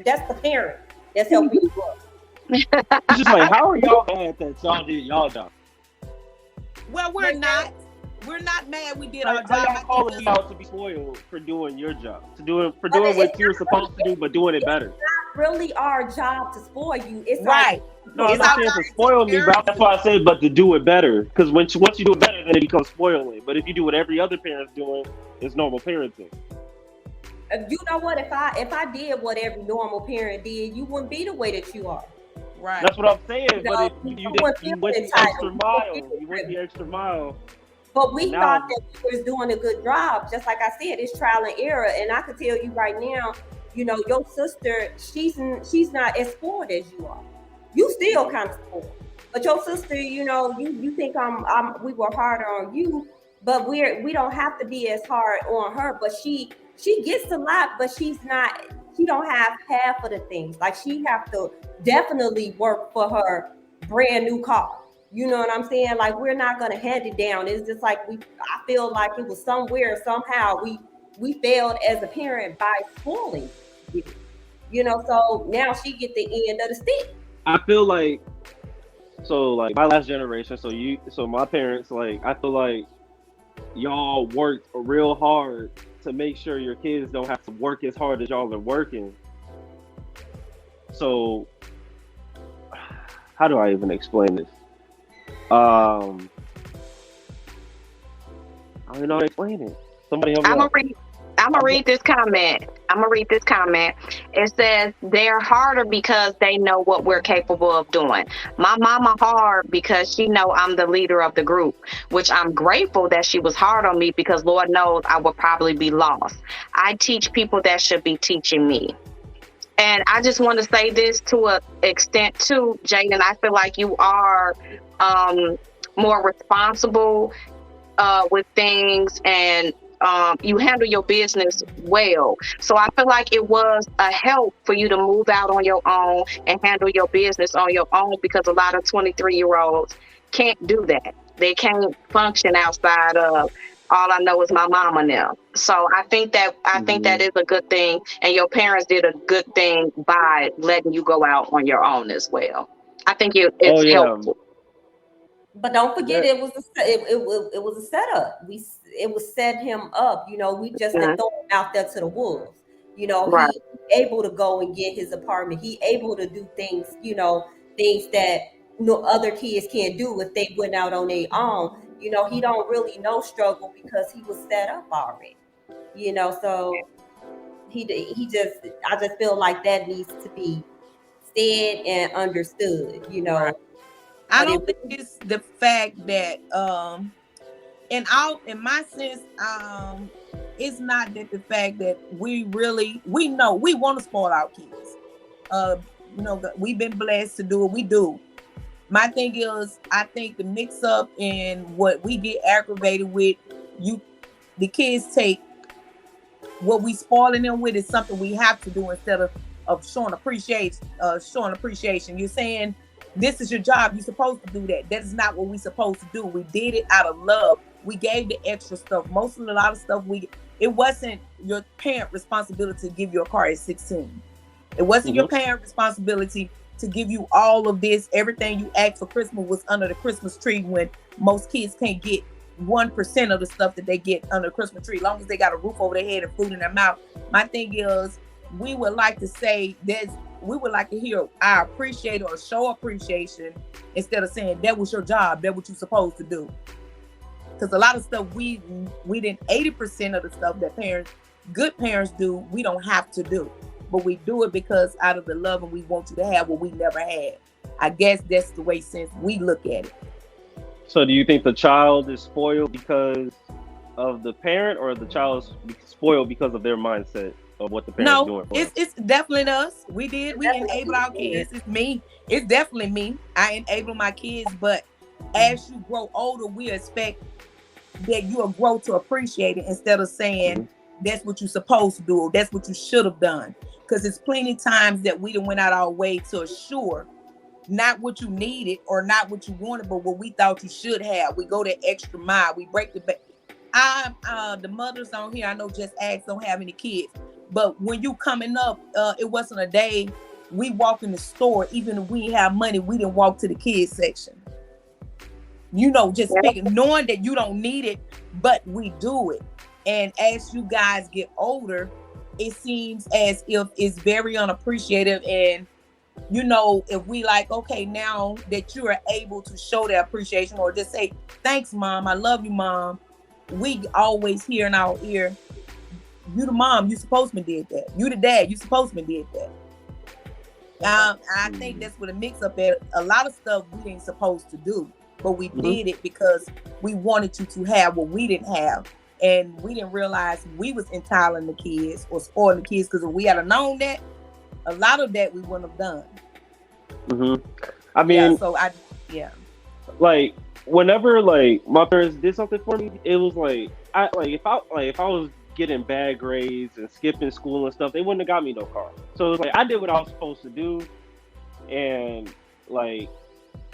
That's the parent that's helping you up. It's just like, how are y'all mad that y'all did y'all job? Well, we're not. We're not mad. We did Like, our how job. y'all I think calling me that's out to be spoiled for doing your job, for But doing it's what you were supposed to do, but doing it better? not really our job to spoil you. It's right. No, I'm It's not our saying job to to take spoil me, care of but that's you. why I say, but to do it better. Because once you do it better, then it becomes spoiling. But if you do what every other parent's doing, it's normal parenting. You know what? If I did what every normal parent did, you wouldn't be the way that you are. Right. That's what I'm saying. You But know, if you wouldn't you feel went the extra entitled. mile, you went the extra mile, But we and thought now that we was doing a good job. Just like I said, it's trial and error. And I can tell you right now, you know, your sister, she's not as spoiled as you are. You still kind of spoiled. But your sister, you know, you think we were harder on you, but we don't have to be as hard on her. But she gets a lot, but she don't have half of the things. Like she have to definitely work for her brand new car. You know what I'm saying? Like we're not gonna hand it down. It's just like I feel like it was somewhere, somehow we failed as a parent by spoiling you. You know, so now she get the end of the stick. I feel like like my last generation. So my parents, like I feel like y'all worked real hard to make sure your kids don't have to work as hard as y'all are working. So how do I even explain this? I don't know how to explain it. Somebody help me out. I'm gonna read this comment. It says they're harder because they know what we're capable of doing. My mama hard because she know I'm the leader of the group, which I'm grateful that she was hard on me because Lord knows I would probably be lost. I teach people that should be teaching me. And I just want to say this to an extent too, Jaden. I feel like you are more responsible with things, and you handle your business well. So I feel like it was a help for you to move out on your own and handle your business on your own, because a lot of 23-year-olds can't do that. They can't function outside of all I know is my mama now. So I think that is a good thing, and your parents did a good thing by letting you go out on your own as well. I think it's helpful. But don't forget, it was a setup. It was set him up. You know, we just didn't throw him out there to the wolves. You know, right. He able to go and get his apartment. He able to do things. You know, things that no other kids can't do if they went out on their own. You know, he don't really know struggle because he was set up already. You know, so I just feel like that needs to be said and understood. You know. Right. I don't think it's the fact that in my sense, it's not that the fact that we know we want to spoil our kids. You know, we've been blessed to do what we do. My thing is, I think the mix up in what we get aggravated with, the kids take what we spoiling them with is something we have to do instead of showing appreciation. You're saying, this is your job. You're supposed to do that. That is not what we're supposed to do. We did it out of love. We gave the extra stuff. A lot of stuff it wasn't your parent responsibility to give you a car at 16. It wasn't your parent responsibility to give you all of this. Everything you asked for Christmas was under the Christmas tree, when most kids can't get 1% of the stuff that they get under the Christmas tree, as long as they got a roof over their head and food in their mouth. My thing is, we would like to say we would like to hear I appreciate or show appreciation instead of saying that was your job, that what you're supposed to do. Because a lot of stuff we didn't, 80% of the stuff that good parents do, we don't have to do. But we do it because out of the love, and we want you to have what we never had. I guess that's the way since we look at it. So do you think the child is spoiled because of the parent, or the child is spoiled because of their mindset of what the parents doing for it's definitely us. We enable our kids. It's me. It's definitely me. I enable my kids, but as you grow older, we expect that you'll grow to appreciate it instead of saying that's what you're supposed to do or that's what you should have done. Because it's plenty times that we done went out our way to assure not what you needed or not what you wanted, but what we thought you should have. We go that extra mile. We break the back. The mothers on here, I know just asked, don't have any kids. But when you coming up, it wasn't a day we walk in the store, even if we have money, we didn't walk to the kids section. You know, just knowing that you don't need it, but we do it. And as you guys get older, it seems as if it's very unappreciative. And, you know, if we like, okay, now that you are able to show that appreciation or just say, thanks, Mom, I love you, Mom. We always hear in our ear, you the mom, you supposed to did that. You the dad, you supposed to did that. I think that's what it mix up at. A lot of stuff we ain't supposed to do, but we did it because we wanted you to have what we didn't have. And we didn't realize we was entitling the kids or spoiling the kids, because if we had known that, a lot of that we wouldn't have done. I mean, like whenever like my parents did something for me, it was like if I was getting bad grades and skipping school and stuff, they wouldn't have got me no car. So it was like I did what I was supposed to do, and like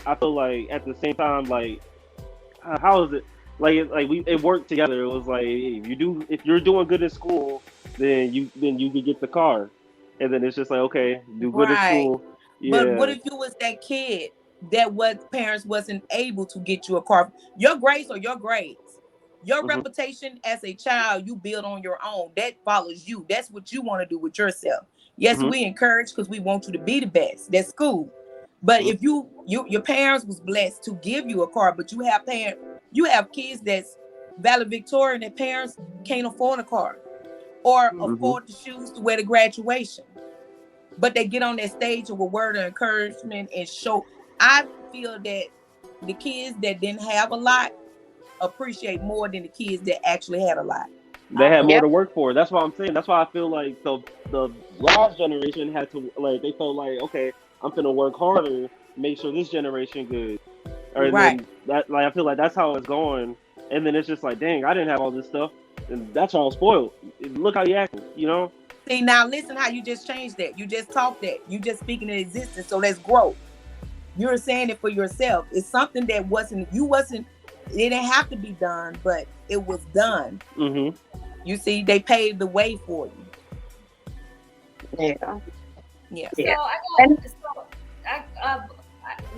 I feel like at the same time, like how is it? It worked together. It was like if you're doing good in school, then you can get the car, and then it's just like, okay, do good in school. Yeah. But what if you was that kid that what parents wasn't able to get you a car? Your grades are your grades. Your reputation as a child, you build on your own. That follows you. That's what you want to do with yourself. Yes, we encourage because we want you to be the best. That's cool. But if your parents was blessed to give you a car, but you have kids that's valedictorian, that parents can't afford a car or afford the shoes to wear to graduation, but they get on that stage with a word of encouragement and show. I feel that the kids that didn't have a lot appreciate more than the kids that actually had a lot. They had more to work for. That's what I'm saying. That's why I feel like the last generation had to, like, they felt like, okay, I'm gonna work harder, make sure this generation good. Or Right. then that, like, I feel like that's how it's going. And then it's just like, dang, I didn't have all this stuff, and that's how I was spoiled. Look how you acting, you know? See, now listen how you just changed that. You just talked that. You just speaking in existence. So that's growth. You're saying it for yourself. It's something that it didn't have to be done, but it was done. You see, they paved the way for you. Yeah. Yeah. So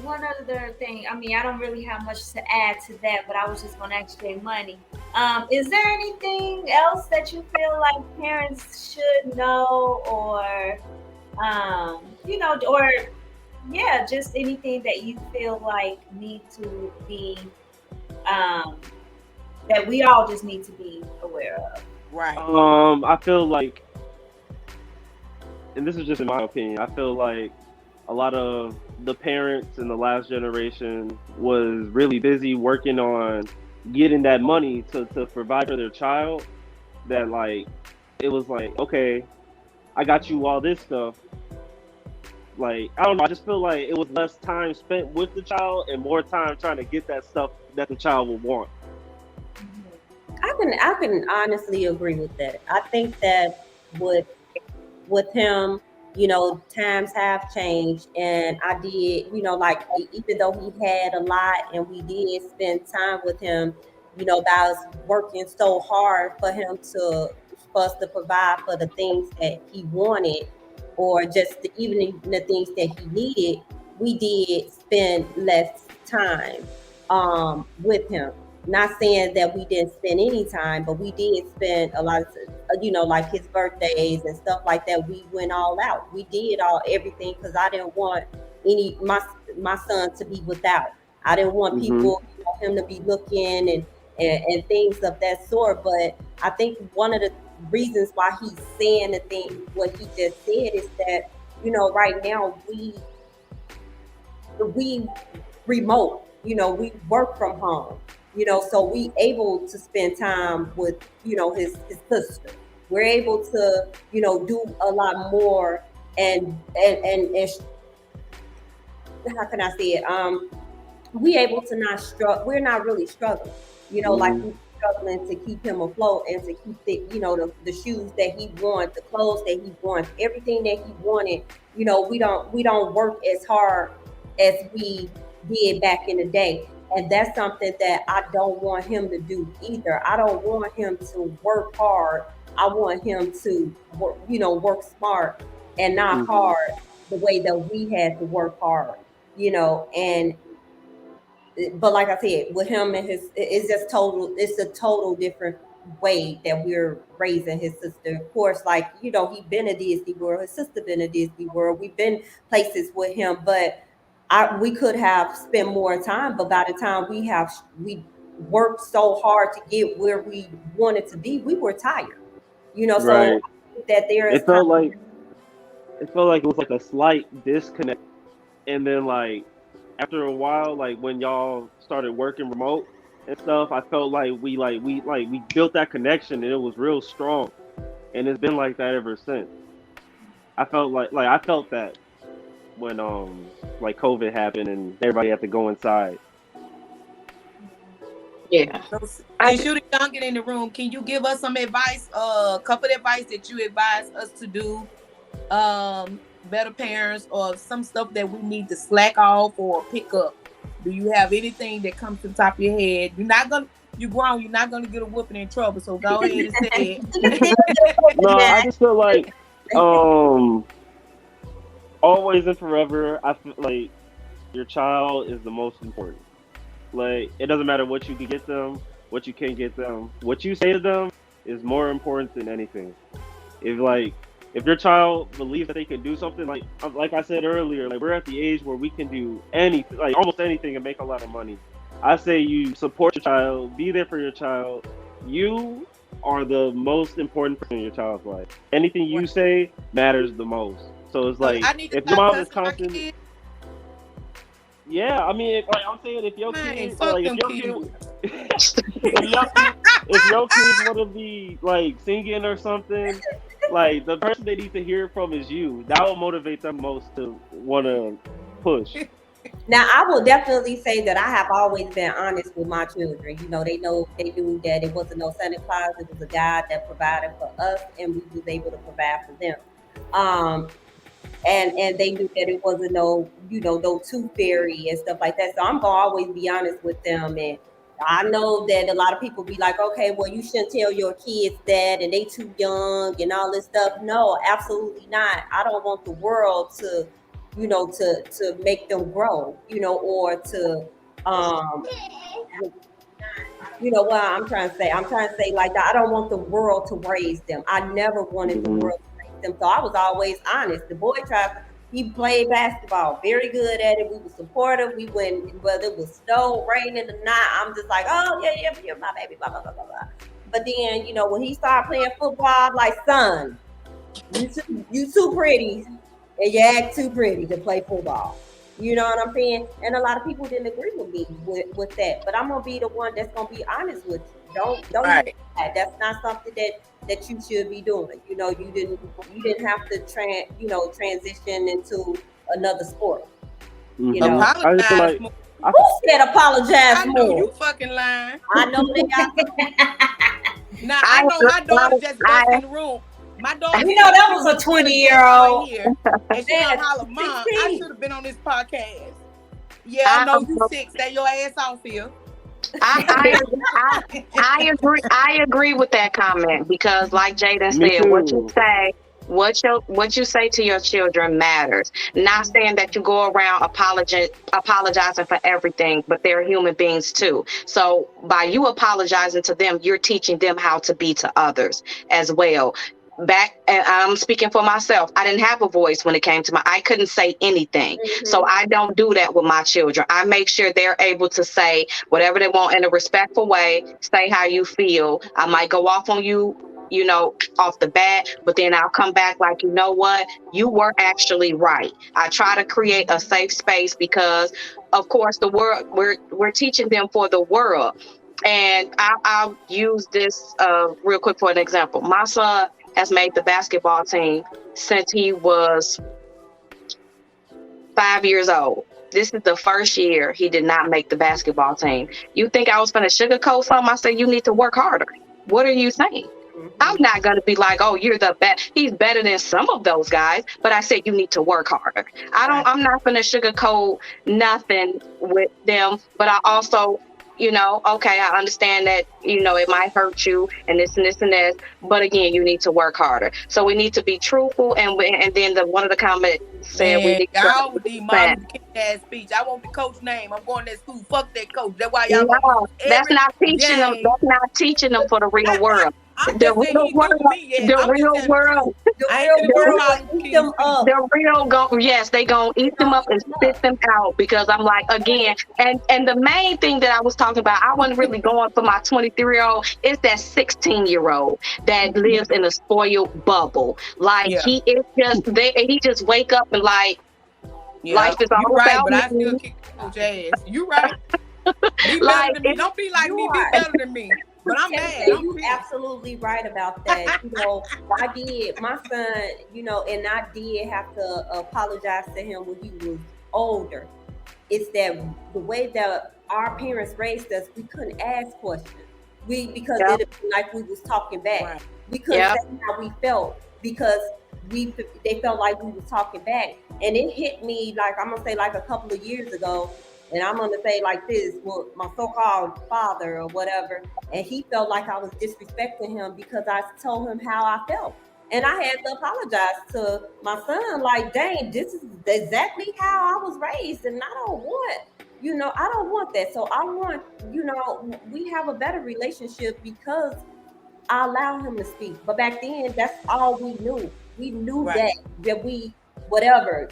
one other thing. I mean, I don't really have much to add to that, but I was just going to ask you money. Is there anything else that you feel like parents should know, or or just anything that you feel like need to be that we all just need to be aware of? Right. I feel like, and this is just in my opinion, I feel like a lot of the parents in the last generation was really busy working on getting that money to provide for their child, that, like, it was like, okay, I got you all this stuff. Like, I don't know, I just feel like it was less time spent with the child and more time trying to get that stuff that the child would want. I can honestly agree with that. I think that with him, times have changed, and I did, like, even though he had a lot and we did spend time with him, that was working so hard for us to provide for the things that he wanted, or just even the things that he needed. We did spend less time with him. Not saying that we didn't spend any time, but we did spend a lot of, like his birthdays and stuff like that. We went all out. We did everything, because I didn't want my son to be without. I didn't want people, him to be looking and things of that sort. But I think one of the reasons why he's saying the thing what he just said is that, right now we remote, we work from home, so we able to spend time with, his sister. We're able to, do a lot more, and how can I say it? We able to not struggle. We're not really struggling, like we struggling to keep him afloat and to keep the shoes that he wants, the clothes that he wants, everything that he wanted. We don't work as hard as we did back in the day. And that's something that I don't want him to do either. I don't want him to work hard. I want him to work smart and not hard, the way that we had to work hard, and but like I said, with him and it's a total different way that we're raising his sister. Of course, like, he been a Disney World, his sister been a Disney World. We've been places with him, but we could have spent more time. But by the time we worked so hard to get where we wanted to be, we were tired. So Right. I think that there is It felt time. like it felt like it was like a slight disconnect, and then, like, after a while, like when y'all started working remote and stuff, I felt like we built that connection, and it was real strong, and it's been like that ever since. I felt like I felt that when like COVID happened and everybody had to go inside. Yeah. So, since you're the youngin in the room, can you give us some advice, couple of advice that you advise us to do, better parents, or some stuff that we need to slack off or pick up? Do you have anything that comes to the top of your head? You're grown, you're not gonna get a whooping in trouble, so go ahead and say it. No, I just feel like always and forever, I feel like your child is the most important. Like, it doesn't matter what you can get them. what you can get them. What you say to them is more important than anything. If like if your child believes that they can do something, like I said earlier, like we're at the age where we can do anything, like almost anything, and make a lot of money. I say you support your child, be there for your child. You are the most important person in your child's life. Anything you say matters the most. So it's So like I need to if your stop mom is cussing my constant, kids. yeah. I mean, like I'm saying, if your Man, kid, fuck like them kids. if your kids want to be like singing or something, like the person they need to hear from is you. That will motivate them most to want to push. Now, I will definitely say that I have always been honest with my children. You know, they knew that it wasn't no Santa Claus. It was a God that provided for us, and we was able to provide for them. Um, and they knew that it wasn't no, no tooth fairy and stuff like that. So I'm gonna always be honest with them. And I know that a lot of people be like, okay, well, you shouldn't tell your kids that, and they too young and all this stuff. No, absolutely not. I don't want the world to, to make them grow, or to, um, what I'm trying to say. I'm trying to say like that. I don't want the world to raise them. I never wanted the Hmm. world to raise them. So I was always honest. The boy he played basketball, very good at it. We were supportive. We went, whether it was snow, raining or not. I'm just like, oh yeah, yeah, you're my baby, blah blah blah blah blah. But then, when he started playing football, I'm like, son, you too pretty, and you act too pretty to play football. You know what I'm saying? And a lot of people didn't agree with me with that. But I'm gonna be the one that's gonna be honest with you. Don't even Right. that. That's not something that you should be doing. You didn't have to transition into another sport. You know. I just feel Apologize like more. I, Who said apologize I know more? you fucking lying. I know they got Now I I know my daughter just I bust in the room. My daughter, We know that was a 20-year-old. right here, and she gonna that holler, "Mom, I 16. should have been on this podcast." Yeah, I I, know you sick. Stay your ass off here. I agree. I agree with that comment because, like Jaden me said, what you too. say, what you say to your children matters. Not saying that you go around apologizing for everything, but they're human beings too. So by you apologizing to them, you're teaching them how to be to others as well. Back, and I'm speaking for myself. I didn't have a voice when it came to I couldn't say anything. So Mhm. I don't do that with my children. I make sure they're able to say whatever they want in a respectful way, say how you feel. I might go off on you, off the bat, but then I'll come back like, you know what? You were actually right. I try to create a safe space because, of course, the world, we're teaching them for the world. And I'll use this real quick for an example. My son has made the basketball team since he was 5 years old. This is the first year he did not make the basketball team. You think I was going to sugarcoat something? I said, you need to work harder. What are you saying? I'm Mhm. not going to be like, oh, you're the best. He's better than some of those guys. But I said, you need to work harder. Right. I'm not going to sugarcoat nothing with them. But I also, okay, I understand that, it might hurt you and this and this and this. But again, you need to work harder. So we need to be truthful. And then one of the comments said we Man, need y'all with these Martin to Luther King ass speech. I want the coach name. I'm going to that school. Fuck that coach. That's why y'all gonna no, lose every game. that's not teaching them for the real world. I'm The just saying he real ain't world, through with me yet. the I'm just real telling the world, truth. The I ain't real finna do the the world Martin will Luther eat King them speech. up. the real go yes, they gonna eat them up and spit them out because I'm like again, and the main thing that I was talking about, I wasn't really going for my 23-year-old. It's that 16-year-old that lives in a spoiled bubble. Like Yeah, he just wake up and like yeah. life is You all right, about but I still me. kick the coach ass. You right. Be better Like than me. Don't be like You me. Be are. better than me. But I'm And mad. I'm you pissed. absolutely right about that. I did my son, and I did have to apologize to him when he was older. It's that the way that our parents raised us, we couldn't ask questions. Because yep, it'd be like we was talking back. Right. We couldn't yep. say how we felt because they felt like we was talking back. And it hit me like I'm gonna say like a couple of years ago, and I'm gonna say like this, well, my so-called father or whatever, and he felt like I was disrespecting him because I told him how I felt. And I had to apologize to my son, like, dang, this is exactly how I was raised, and I don't want You know, I don't want that. So I want, you know, we have a better relationship because I allow him to speak. But back then, that's all we knew. We knew Right. that we whatever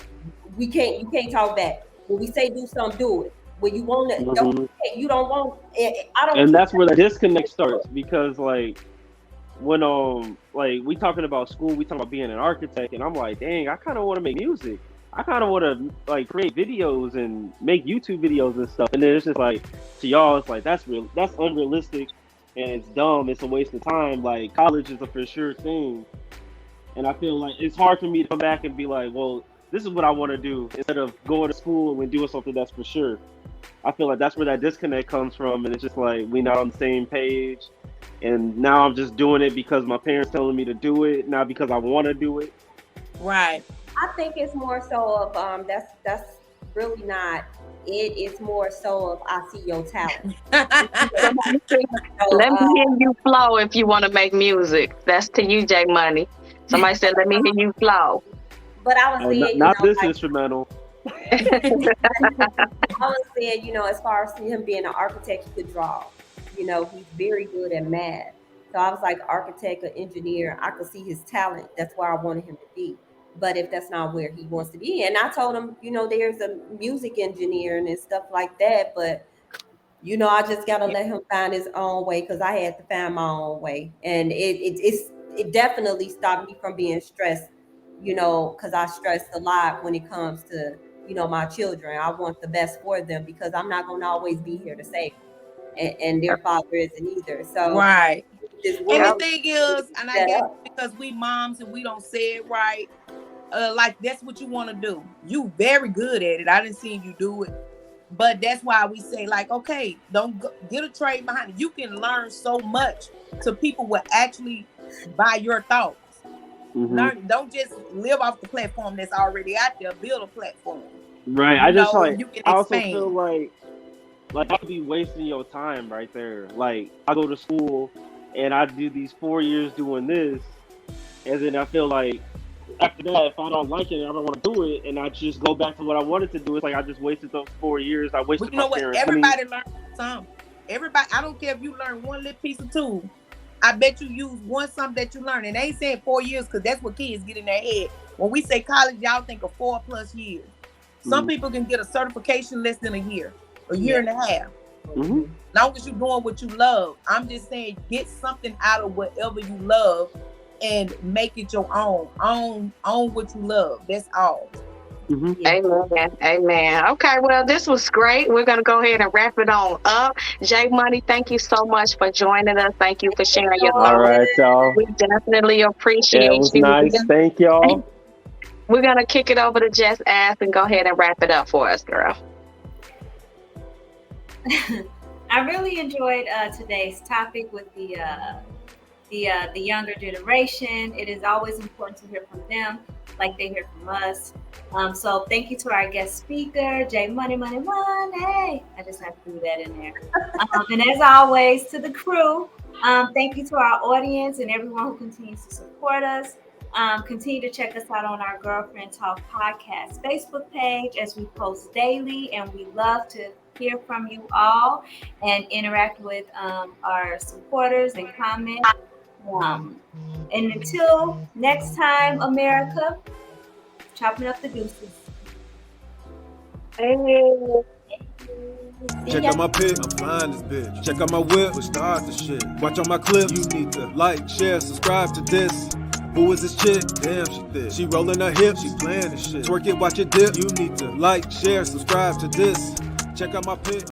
you can't talk back. When we say do something, do it. When you want to, don't Hmm. you don't want. I don't And care. that's where the disconnect starts because like when like we talking about school, we talking about being an architect, and I'm like, dang, I kind of want to make music. I kind of want to like create videos and make YouTube videos and stuff. And then it's just like to y'all, it's like that's real, that's unrealistic, and it's dumb. It's a waste of time. Like college is a for sure thing, and I feel like it's hard for me to come back and be like, well, this is what I want to do instead of going to school and doing something that's for sure. I feel like that's where that disconnect comes from, and it's just like we not on the same page. And now I'm just doing it because my parents telling me to do it, not because I want to do it. Right. I think it's more so of that's really not it. It's more so of I see your talent. So, Let me hear you flow if you want to make music. That's to you, J Money. Somebody said, let me hear you flow. but I was Oh, saying, not you know, this like, instrumental. I was saying, you know, as far as him being an architect, he could draw. You know, he's very good at math. So I was like, architect or engineer, I could see his talent. That's where I wanted him to be. But if that's not where he wants to be, and I told him, you know, there's a music engineer and stuff like that, but you know, I just gotta let him find his own way because I had to find my own way, and it definitely stopped me from being stressed. You know, because I stress a lot when it comes to my children. I want the best for them because I'm not gonna always be here to save them, and their father isn't either. So Right. this And the world thing is, and I set guess up. because we moms and we don't say it right, like that's what you want to do. You very good at it. I didn't see you do it, but that's why we say like, okay, don't get a trade behind it. You can learn so much to people will actually buy your thoughts. Learn. Don't just live off the platform that's already out there. Build a platform. Right. You I just know, like and you can I also feel expand. like I'd be wasting your time right there. Like I go to school and I do these 4 years doing this, and then I feel like after that, if I don't like it and I don't want to do it, and I just go back to what I wanted to do, it's like I just wasted those 4 years. I But wasted you my know what? parents. I mean, Everybody learns something. Everybody, I don't care if you learn one little piece of tool. I bet you use one something that you learn. And they ain't saying 4 years because that's what kids get in their head. When we say college, y'all think of 4+ years. Some people can get a certification less than a year and a half. Mm-hmm. Long as you're doing what you love. I'm just saying, get something out of whatever you love and make it your own. Own what you love. That's all. Mm-hmm. Amen. Amen. Okay, well, this was great. We're going to go ahead and wrap it on up. J Money, thank you so much for joining us. Thank you for sharing your All thoughts. right, y'all. We definitely appreciate Yeah, it was you. nice. Thank y'all. We're going to kick it over to Just Ask and go ahead and wrap it up for us, girl. I really enjoyed today's topic with the younger generation. It is always important to hear from them like they hear from us. So thank you to our guest speaker, J Money. I just have to do that in there. And as always, to the crew, thank you to our audience and everyone who continues to support us. Continue to check us out on our Girlfriend Talk Podcast Facebook page as we post daily, and we love to hear from you all and interact with our supporters and comment. And until next time, America, chopping up the deuces. Check out my pic, I'm flying this bitch. Check out my whip, we start the shit. Watch on my clip, you need to like, share, subscribe to this. Who is this chick? Damn, she thick. She rolling her hips, she playing this shit. Twerk it, watch it dip. You need to like, share, subscribe to this. Check out my pic.